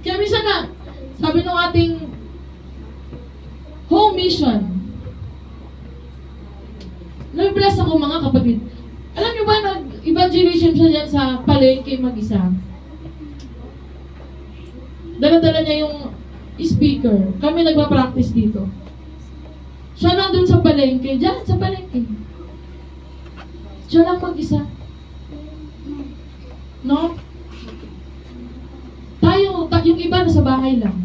Kaya minsan na, sabi ng ating home mission, nabibless ako, mga kapatid. Alam niyo ba, nag-evangelism siya dyan sa palengke mag-isa. Dala-dala niya yung speaker. Kami nagpa-practice dito. Siya nandun sa palengke. Diyan, sa palengke. Siya lang mag-isa. No? Yung iba nasa bahay lang.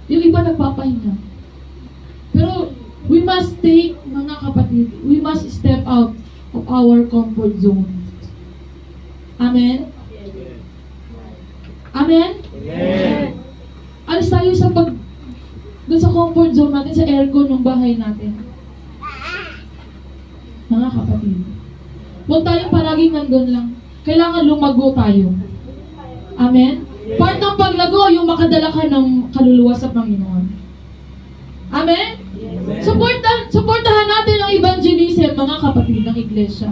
Yung iba nagpapahinga. Pero, we must take, mga kapatid, we must step out of our comfort zone. Amen? Amen? Amen. Alis tayo doon sa comfort zone natin, sa aircon ng bahay natin. Mga kapatid. Huwag tayong palaging nandun lang. Kailangan lumago tayo. Amen? Part ng paglago, yung makadala ka ng kaluluwa sa Panginoon. Amen? Supportahan natin ang evangelism, mga kapatid ng iglesia.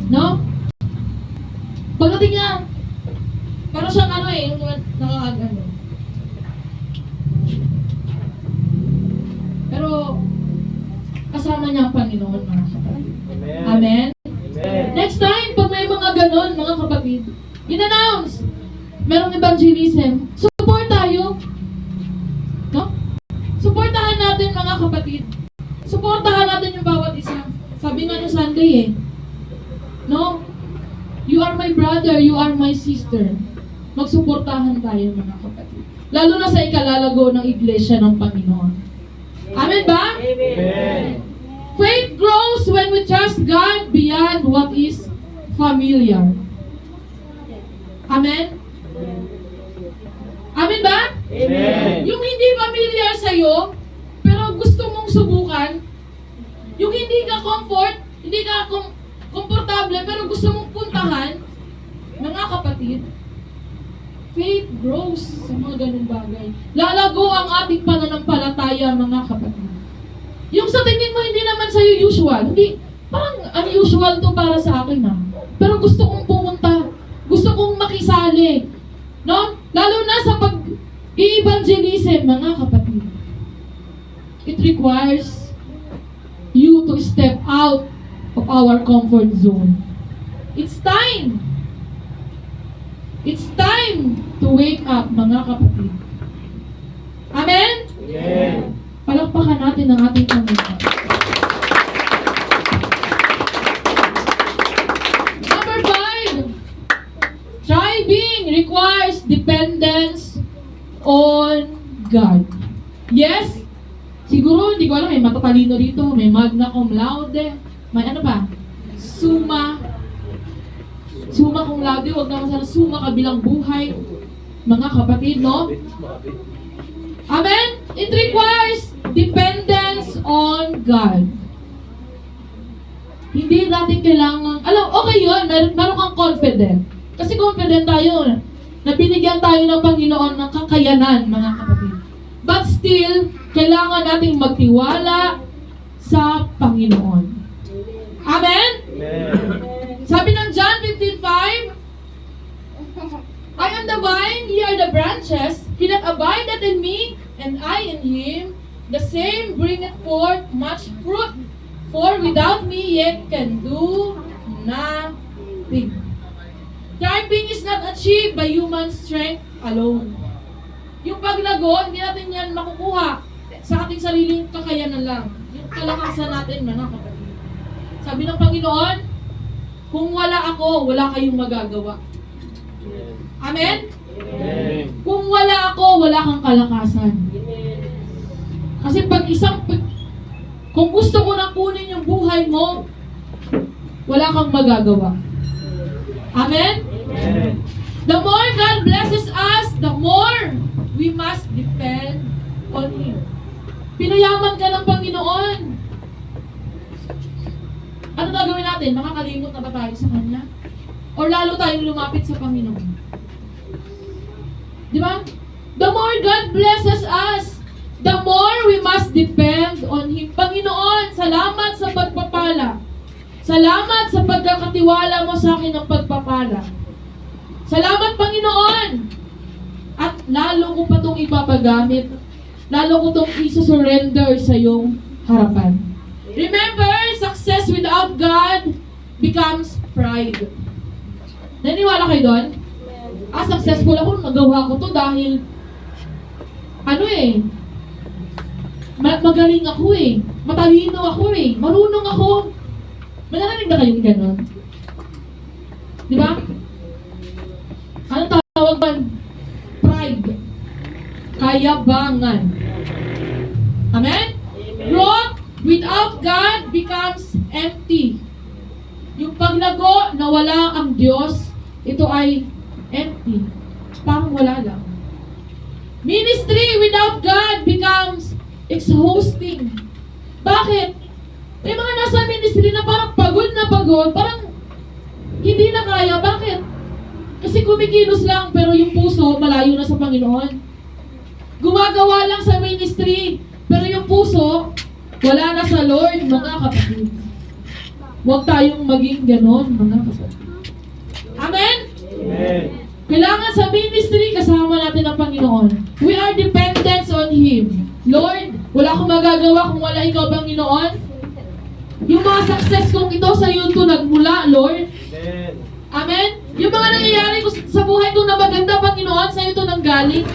No? Pagdating niya, parang siyang yung nakakagano. Pero, kasama niya ang Panginoon, mga kapatid. Amen? Next time, pag may mga ganon, mga kapatid, in-announce, merong evangelism, support tayo. No? Supportahan natin, mga kapatid. Supportahan natin yung bawat isa. Sabi nga no Sunday no? You are my brother, you are my sister. Magsuportahan tayo, mga kapatid. Lalo na sa ikalalago ng iglesia ng Panginoon. Amen ba? Amen. Faith grows when we trust God beyond what is familiar. Amen? Amen ba? Amen. Yung hindi familiar sa'yo, pero gusto mong subukan. Yung hindi ka komportable, pero gusto mong puntahan. Mga kapatid, faith grows sa mga ganung bagay. Lalago ang ating pananampalataya, mga kapatid. Yung sa tingin mo hindi naman sa'yo usual, hindi, parang unusual to para sa akin pero gusto kong pumunta, gusto kong makisali, no? Lalo na sa pag-i-evangelism, mga kapatid. It requires you to step out of our comfort zone. It's time. It's time to wake up, mga kapatid. Amen? Amen. Palakpakan natin ang ating Panginoon. Number 5, thriving requires dependence on God. Yes? Siguro, hindi ko alam, may matatalino dito, may magna cum laude, may ano pa? Summa cum laude, huwag naman sana summa kabilang buhay. Mga kapatid, no? Amen? It requires dependence on God. Hindi natin kailangan, okay yun, meron kang confident. Kasi confident tayo na binigyan tayo ng Panginoon ng kakayanan, mga kapatid. But still, kailangan nating magtiwala sa Panginoon. Amen? Amen. Sabi ng John 15:5, I am the vine, ye are the branches. He that abideth in me, and I in him, the same bringeth forth much fruit. For without me ye can do nothing. Thriving is not achieved by human strength alone. Yung paglago, hindi natin yan makukuha sa ating sariling kakayanan lang. Yung kalakasan natin, mga kapatid. Sabi ng Panginoon, kung wala ako, wala kayong magagawa. Amen? Amen. Kung wala ako, wala kang kalakasan. Kasi kung gusto ko na kunin yung buhay mo, wala kang magagawa. Amen? Amen. The more God blesses us, the more we must depend on Him. Pinayaman ka ng Panginoon. Ano gagawin natin? Makakalimot na ba tayo sa Kanya? O lalo tayong lumapit sa Panginoon? Di ba? The more God blesses us, the more we must depend on Him. Panginoon, salamat sa pagpapala. Salamat sa pagkakatiwala mo sa akin ng pagpapala. Salamat, Panginoon! At lalo ko pa itong ipapagamit. Lalo ko itong isusurrender sa iyong harapan. Remember, success without God becomes pride. Naniwala kayo doon? Successful ako, magawa ko to dahil magaling ako matalino ako marunong ako. Malalanig na kayong ganon? Di ba? Anong tawag ba? Pride. Kayabangan. Amen? Growth without God becomes empty. Yung paglago na wala ang Diyos, ito ay empty. Parang wala lang. Ministry without God becomes exhausting. Bakit? May mga nasa ministry na parang pagod, parang hindi na kaya. Bakit? Kasi kumikilos lang, pero yung puso malayo na sa Panginoon. Gumagawa lang sa ministry, pero yung puso wala na sa Lord, mga kapatid. Huwag tayong maging ganon, mga kapatid. Amen? Amen. Kailangan sa ministry, kasama natin ang Panginoon. We are dependent on Him. Lord, wala akong magagawa kung wala Ikaw, Panginoon. Yung mga success kong ito sa iyo ito nagmula, Lord. Amen. Amen? Yung mga nangyayari ko sa buhay ko na maganda, Panginoon, sa iyo ito nanggaling.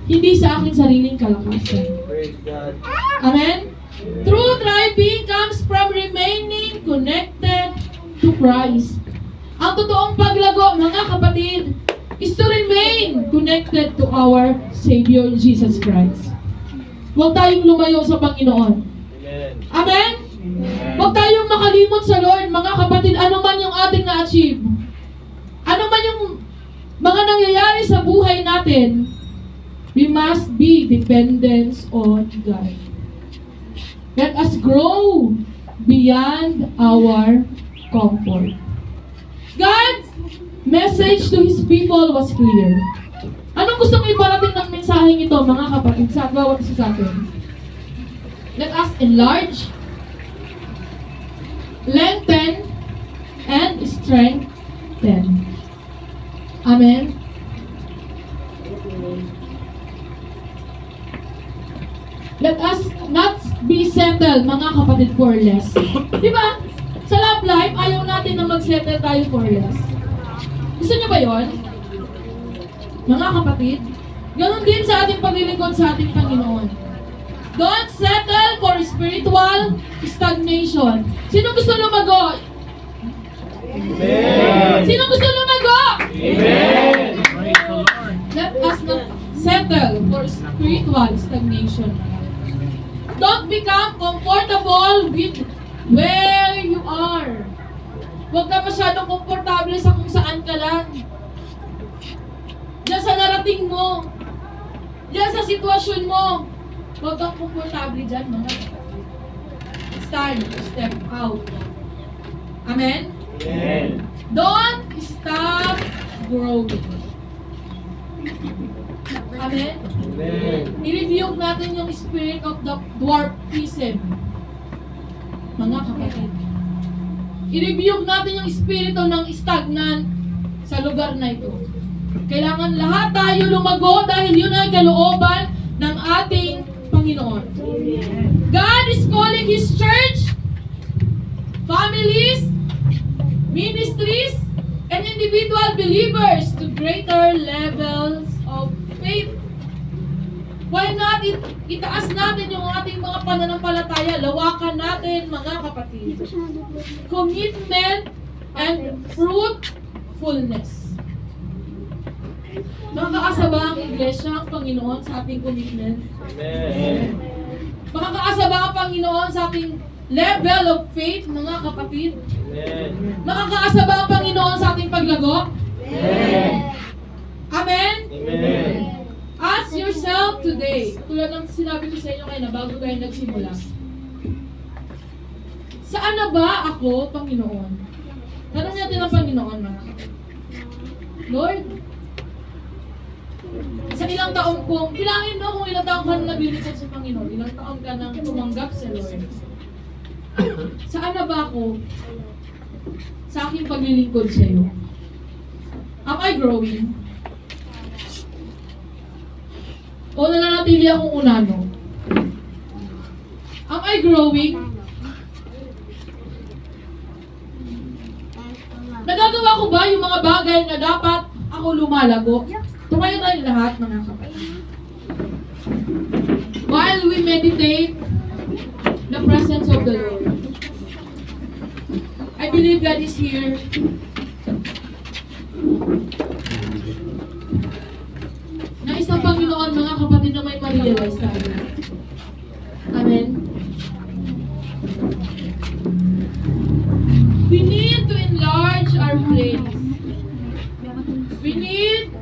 Hindi sa aking sariling kalakasan. Praise God. Amen? True thriving comes from remaining connected to Christ. Ang totoong paglago, mga kapatid, is to remain connected to our Savior, Jesus Christ. Huwag tayong lumayo sa Panginoon. Amen. Amen? Huwag tayong makalimot sa Lord, mga kapatid, ano man yung ating na-achieve. Ano man yung mga nangyayari sa buhay natin, We must be dependent on God. Let us grow beyond our comfort. God's message to His people was clear. Anong gusto mong iparating ng mensaheng ito, mga kapatid, sa bawat isa sa atin? Let us enlarge, lengthen, and strengthen. Amen? Let us not be settled, mga kapatid, for less. Di ba? Sa love life, ayaw natin na mag-settle tayo for less. Gusto niyo ba yon? Mga kapatid, ganon din sa ating paglilingkod sa ating Panginoon. Don't settle for spiritual stagnation. Sino gusto lumago? Amen. Sino gusto lumago? Amen. Let us not settle for spiritual stagnation. Don't become comfortable with where you are. Huwag ka masyadong komportable sa kung saan ka lang. Diyan sa narating mo. Diyan sa sitwasyon mo. Huwag kang komportable dyan, mga kapatid. It's time to step out. Amen? Amen. Don't stop growing. Amen? Amen. I-review natin yung spirit of the dwarfism. Mga kapatid. I-review natin yung espiritu ng stagnant sa lugar na ito. Kailangan lahat tayo lumago dahil yun ang kalooban ng ating Panginoon. God is calling His church, families, ministries, and individual believers to greater levels of faith. Why not itaas natin yung ating mga pananampalataya, lawakan natin, mga kapatid. Commitment and fruitfulness. Makakaasa ba ang iglesia, ang Panginoon sa ating commitment? Amen. Makakaasa ba ang Panginoon sa ating level of faith, mga kapatid? Amen. Makakaasa ba ang Panginoon sa ating paglago? Amen. Amen? Amen. Ask yourself today, tulad ng sinabi ko sa inyo kayo na bago tayo nagsimula, saan na ba ako, Panginoon? Tanong natin ang Panginoon, mga kapatid. Lord, sa ilang taon kong, bilangin mo kung ilang taon ka na naglilingkod sa Panginoon, ilang taon ka nang tumanggap sa Lord. Saan na ba ako sa aking paglilingkod sa iyo? Am I growing? O nananatili akong unano? Am I growing? Nagagawa ko ba yung mga bagay na dapat ako lumalago? Tumayo tayo lahat, mga kapatid. While we meditate the presence of the Lord, I believe God is here. Na isang Panginoon, mga kapatid, na may ma-realize tayo. Amen? We need to enlarge our place. We need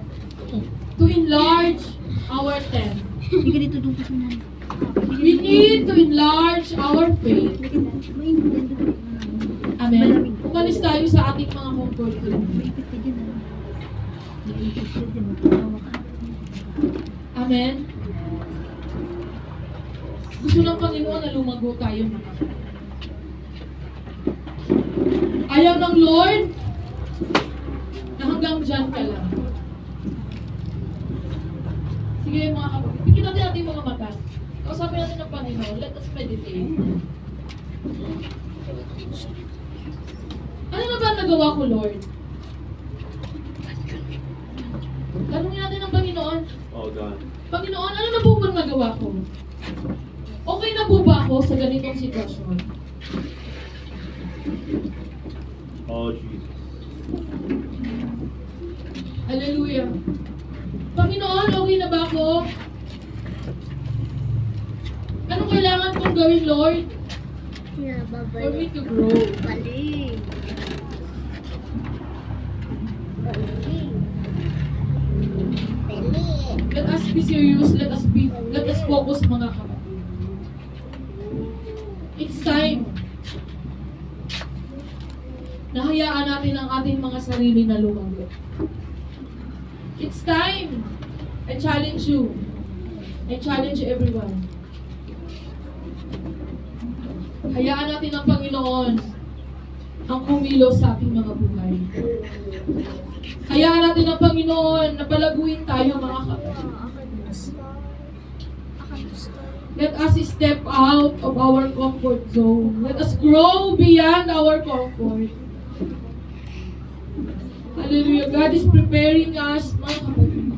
to enlarge our tent. We need to enlarge our faith. Amen? Umalis tayo sa ating mga comfort zone. Amen? Gusto ng Panginoon na lumago tayo, mga kapatid. Ayaw ng Lord na hanggang dyan ka lang. Sige, mga kapatid. Bigyan natin ating mga mata. Kausapin natin ng Panginoon. Let us meditate. Ano na ba ang nagawa ko, Lord? Tanungin natin ng Panginoon. Oh God. Panginoon, ano na po ba ang nagawa ko? Okay na po ba ako sa ganitong sitwasyon? Oh Jesus. Hallelujah. Panginoon, okay na ba ako? Anong kailangan kong gawin, Lord? For me to grow. Let us be serious. Let us focus, mga kapatid. It's time. Nahayaan natin ang ating mga sarili na lumago. It's time. I challenge you. I challenge everyone. Hayaan natin ang Panginoon ang kumilos sa ating mga buhay. Hayaan natin ang Panginoon na palaguin tayo, mga kapatid. Let us step out of our comfort zone. Let us grow beyond our comfort. Hallelujah. God is preparing us, mga kapatid.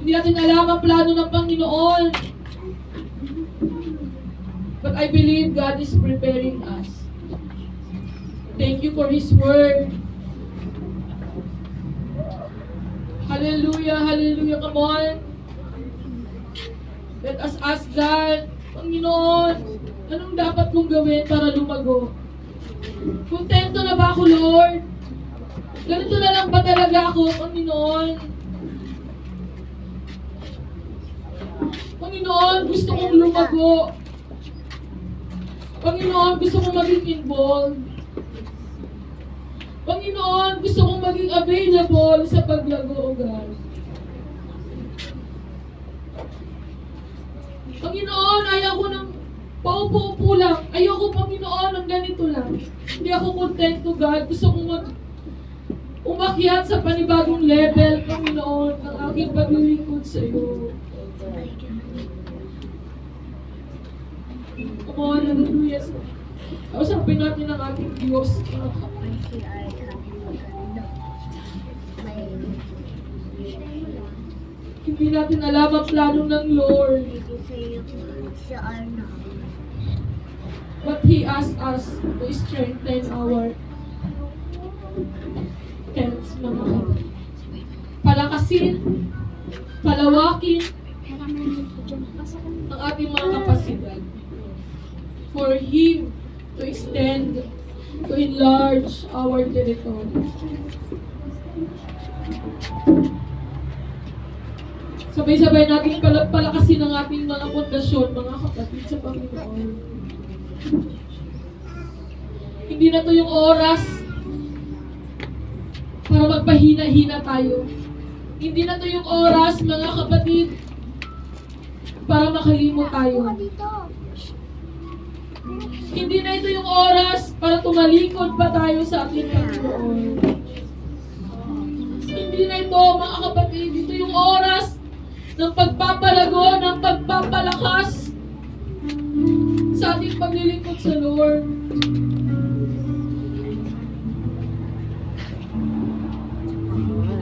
Hindi natin alam ang plano ng Panginoon. But I believe God is preparing us. Thank you for His Word. Hallelujah, hallelujah. Come on. Let us ask God, Panginoon, anong dapat kong gawin para lumago? Kontento na ba ako, Lord? Ganito na lang ba talaga ako, Panginoon? Panginoon, gusto kong lumago. Panginoon, gusto kong maging involved. Panginoon, gusto kong maging available sa paglago, God. Panginoon, ayaw ko ng paupo-upo lang. Ayoko, Panginoon, ng ganito lang. Hindi ako kontento, God. Gusto kong umakyat sa panibagong level, Panginoon, ng aking paglilingkod sa iyo. Come on, hallelujah. Kausapin natin ang ating Diyos. Hindi natin alam ang plano ng Lord. But He asked us to strengthen our tents, mga kapatid. Palakasin, palawakin ang ating mga kapasidad. For Him to extend, to enlarge our territory. Sabay-sabay natin palakasin ang ating mga pundasyon, mga kapatid, sa Panginoon. Hindi na to yung oras para magpahina-hina tayo. Hindi na to yung oras, mga kapatid, para makalimot tayo. Hindi na ito yung oras para tumalikod pa tayo sa ating Panginoon. Hindi na ito, mga kapatid, ito yung oras ng pagpapalago, ng pagpapalakas sa ating paglilingkod sa Lord.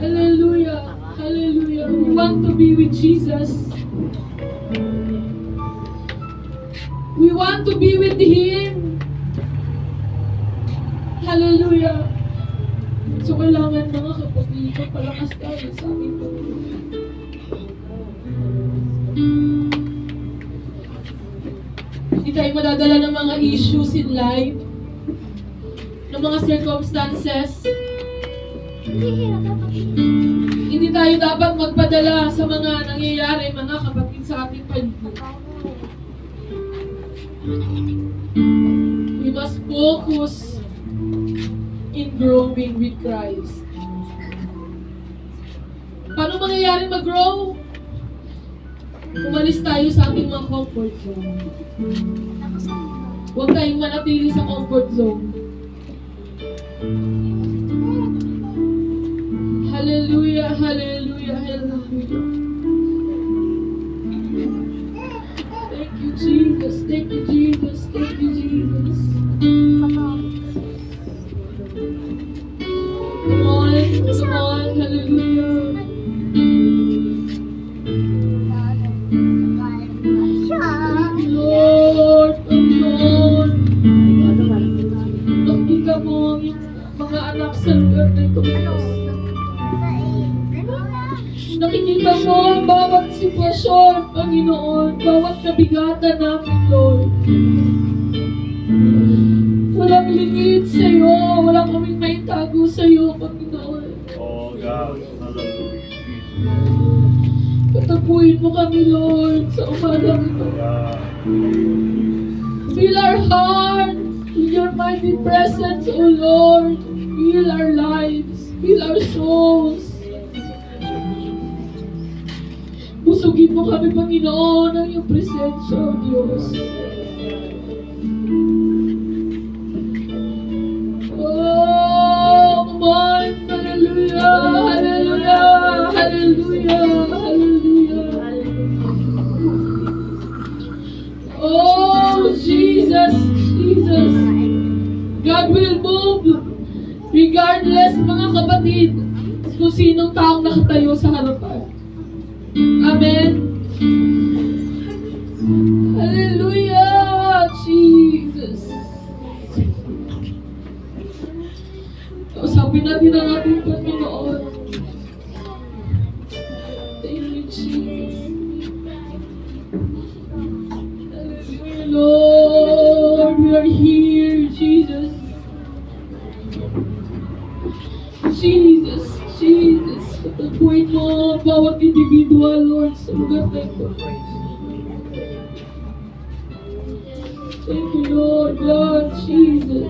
Hallelujah. Hallelujah. We want to be with Jesus. We want to be with Him. Hallelujah. So kailangan, mga kapatid, palakas tayo sa ating Panginoon. Hindi tayo madadala ng mga issues in life, ng mga circumstances. Hindi tayo dapat magpadala sa mga nangyayari, mga kapatid, sa ating paligid. We must focus in growing with Christ. Paano mangyayari mag-grow? Umalis tayo sa ating mga comfort zone. Huwag tayong manatili sa comfort zone. Hallelujah, hallelujah, hallelujah. Thank you, Jesus. Thank you, Jesus. Thank you, Jesus. Come on, hallelujah. Lord, Lord. Nakita mo ang mga anak sa lugar na ito, Diyos. Nakikita mo ang bawat sitwasyon, Panginoon, bawat kabigatan namin, Lord. Walang lingid sa iyo, walang kaming maitago sa iyo, Panginoon. Oh God, hallelujah. Katagpo Pagpalaguin mo kami, Lord, sa umagang ito. Fill our hearts with your mighty presence, O Lord. Fill our lives. Fill our souls. Busugin mo kami, Panginoon, ng iyong presensya, O Diyos. Oh, come on. Hallelujah. Hallelujah. Hallelujah. Hallelujah. Oh, Jesus. Jesus. God will move. Regardless, mga kapatid, kung sinong taong nakatayo sa harapan. Amen. Hallelujah, Jesus. Kausapin natin ang ating Panginoon. Thank you, Jesus. Hallelujah, Lord. We are here, Jesus. Jesus, Jesus. Katapuin mo ang bawat individual, Lord, sa lugar na ito. Thank you, Lord God, Jesus.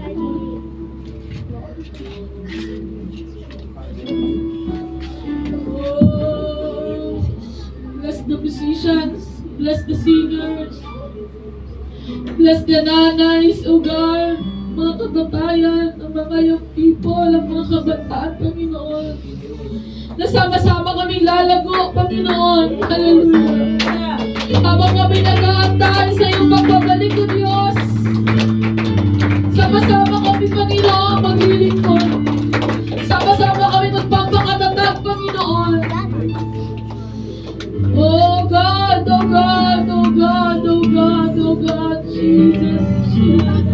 Oh, bless the musicians, bless the singers, bless the nanays, O God, mga katatayan, ang mga young people, ang mga kabataan, Panginoon. Nasama-sama kaming lalago, Panginoon. Hallelujah. Habang kami nag-aantay sa iyong pagbabalik, O Diyos. Sama-sama kami, Panginoon, maglilingkod. Sama-sama kami magpapakatatag, Panginoon. Oh God, oh God, oh God, oh God, oh God, Jesus, Jesus.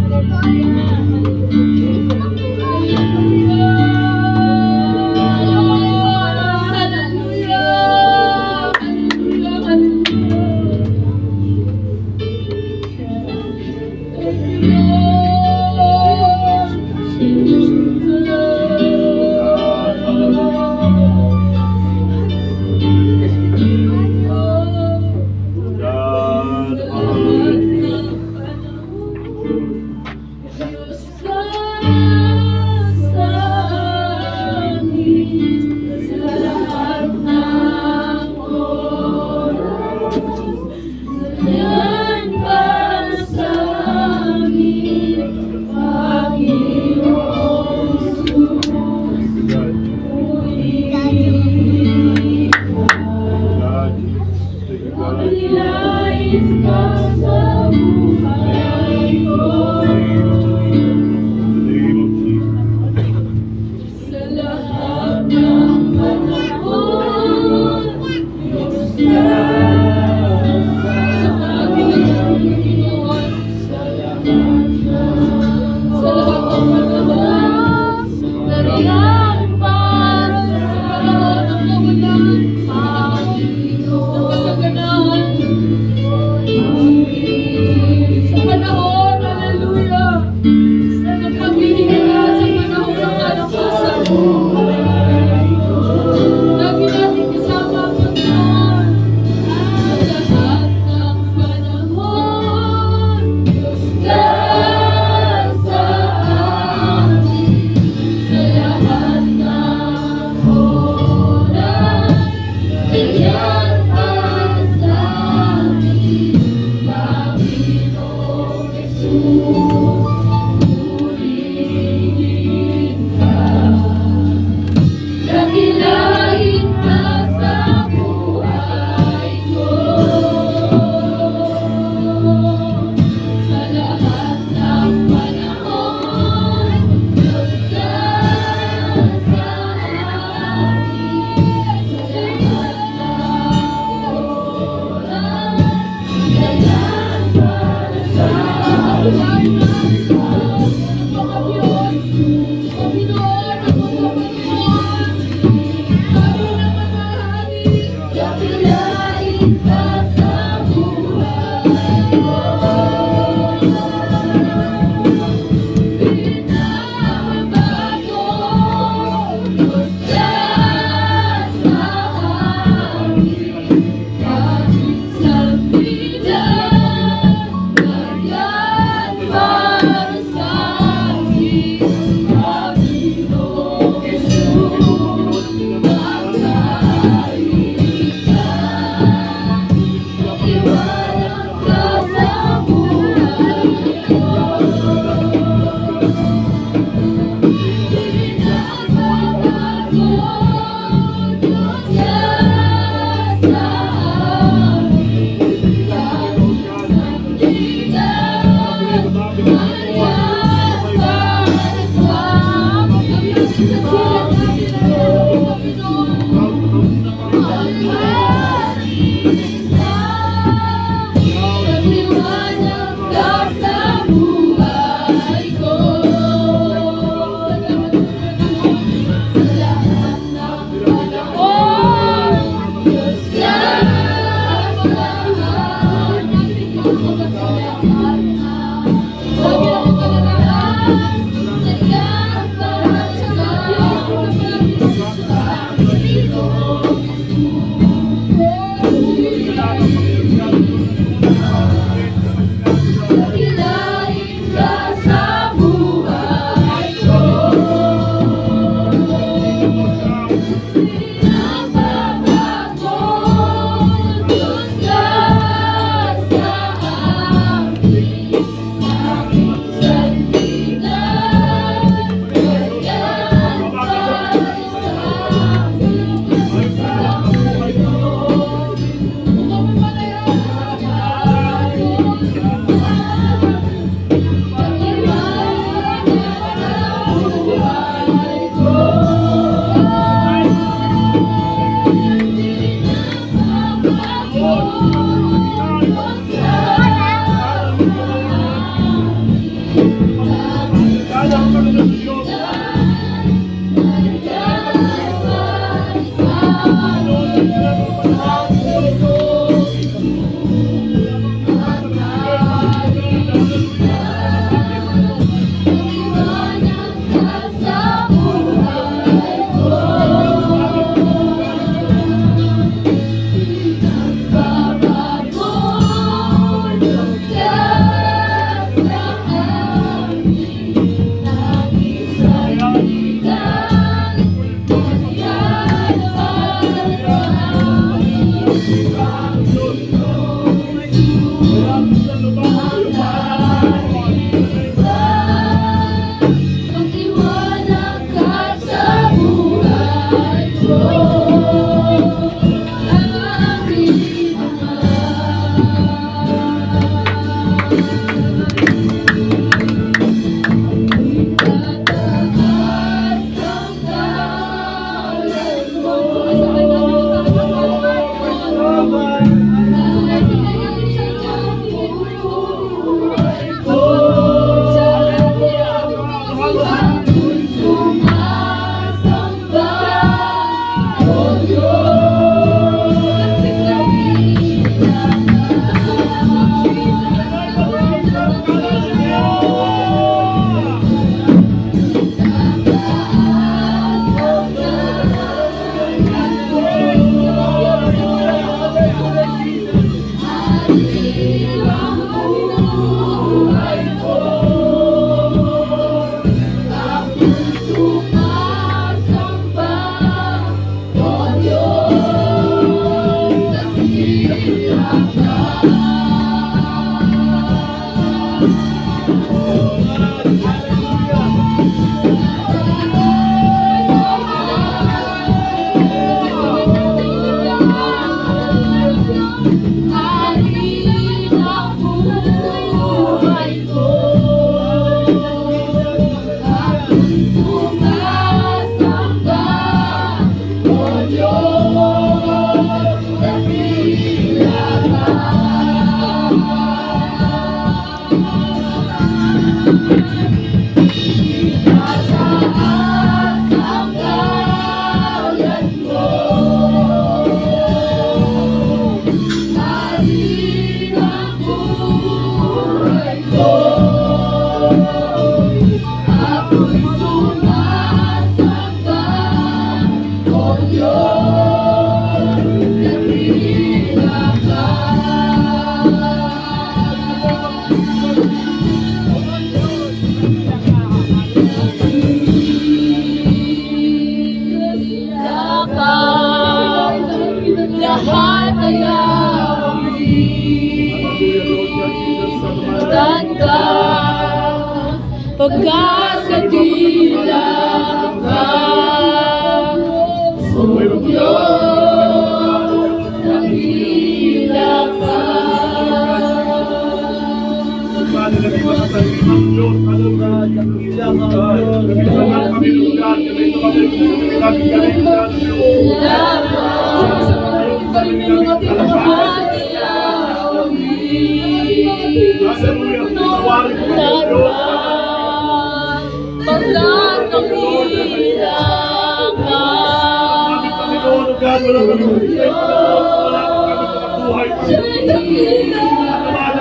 Lahat ay tanda pagkakatila ka o Diyos nakila ka. Wala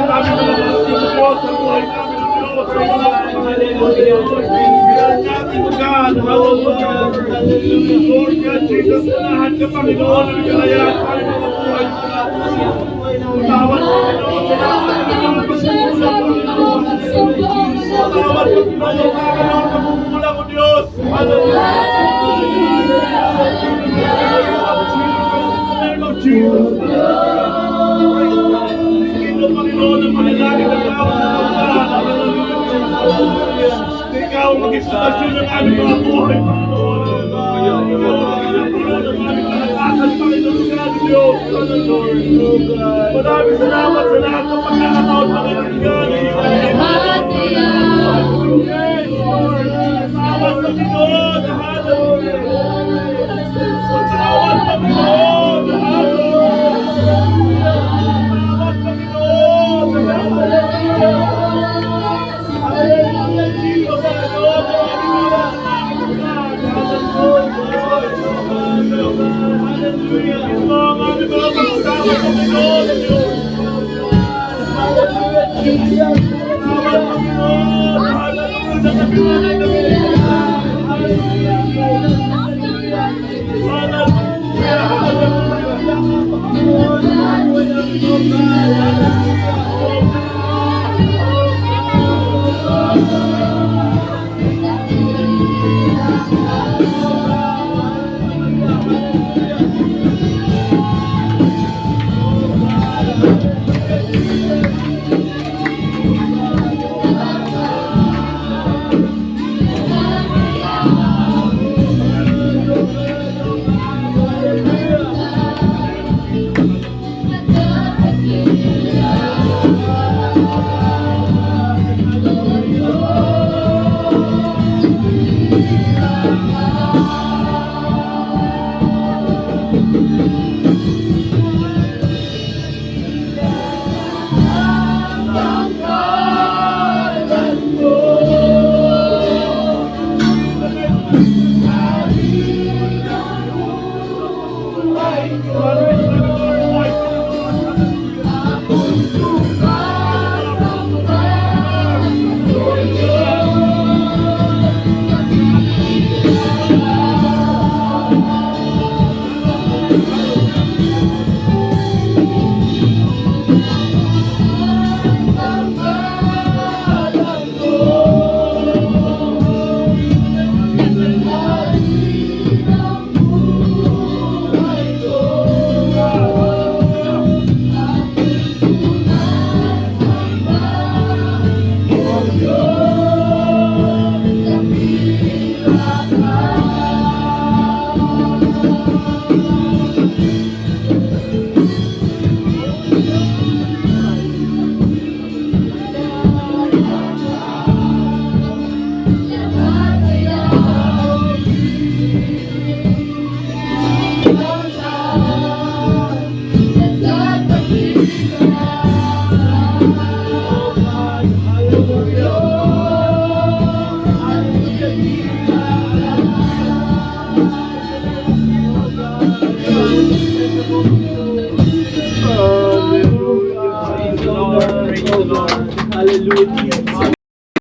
kami namin na lakas ng Diyos sa buhay namin ng Diyos. Kaya natin God, hallelujah. Lord God, Jesus, unahan ka Panginoon ng kalayaan sa aming mga buhay. Tawad Panginoon sa lahat ng mga pagkukulang. Tawad Panginoon sa amin ang pagkukulang o Diyos. Hallelujah. Jesus. Ito, Panginoon, ang manalangin ng tao sa Hallelujah. Ikaw ang mag-istasyon ng aming mga buhay, Panginoon. Ikaw ang mag-istasyon ng aming kalakasan, Panginoon, ng aming Diyos. Maraming salamat sa lahat ng pagkakataon, Panginoon. Salamat sa Panginoon. Hallelujah. Salamat, Panginoon. Hallelujah.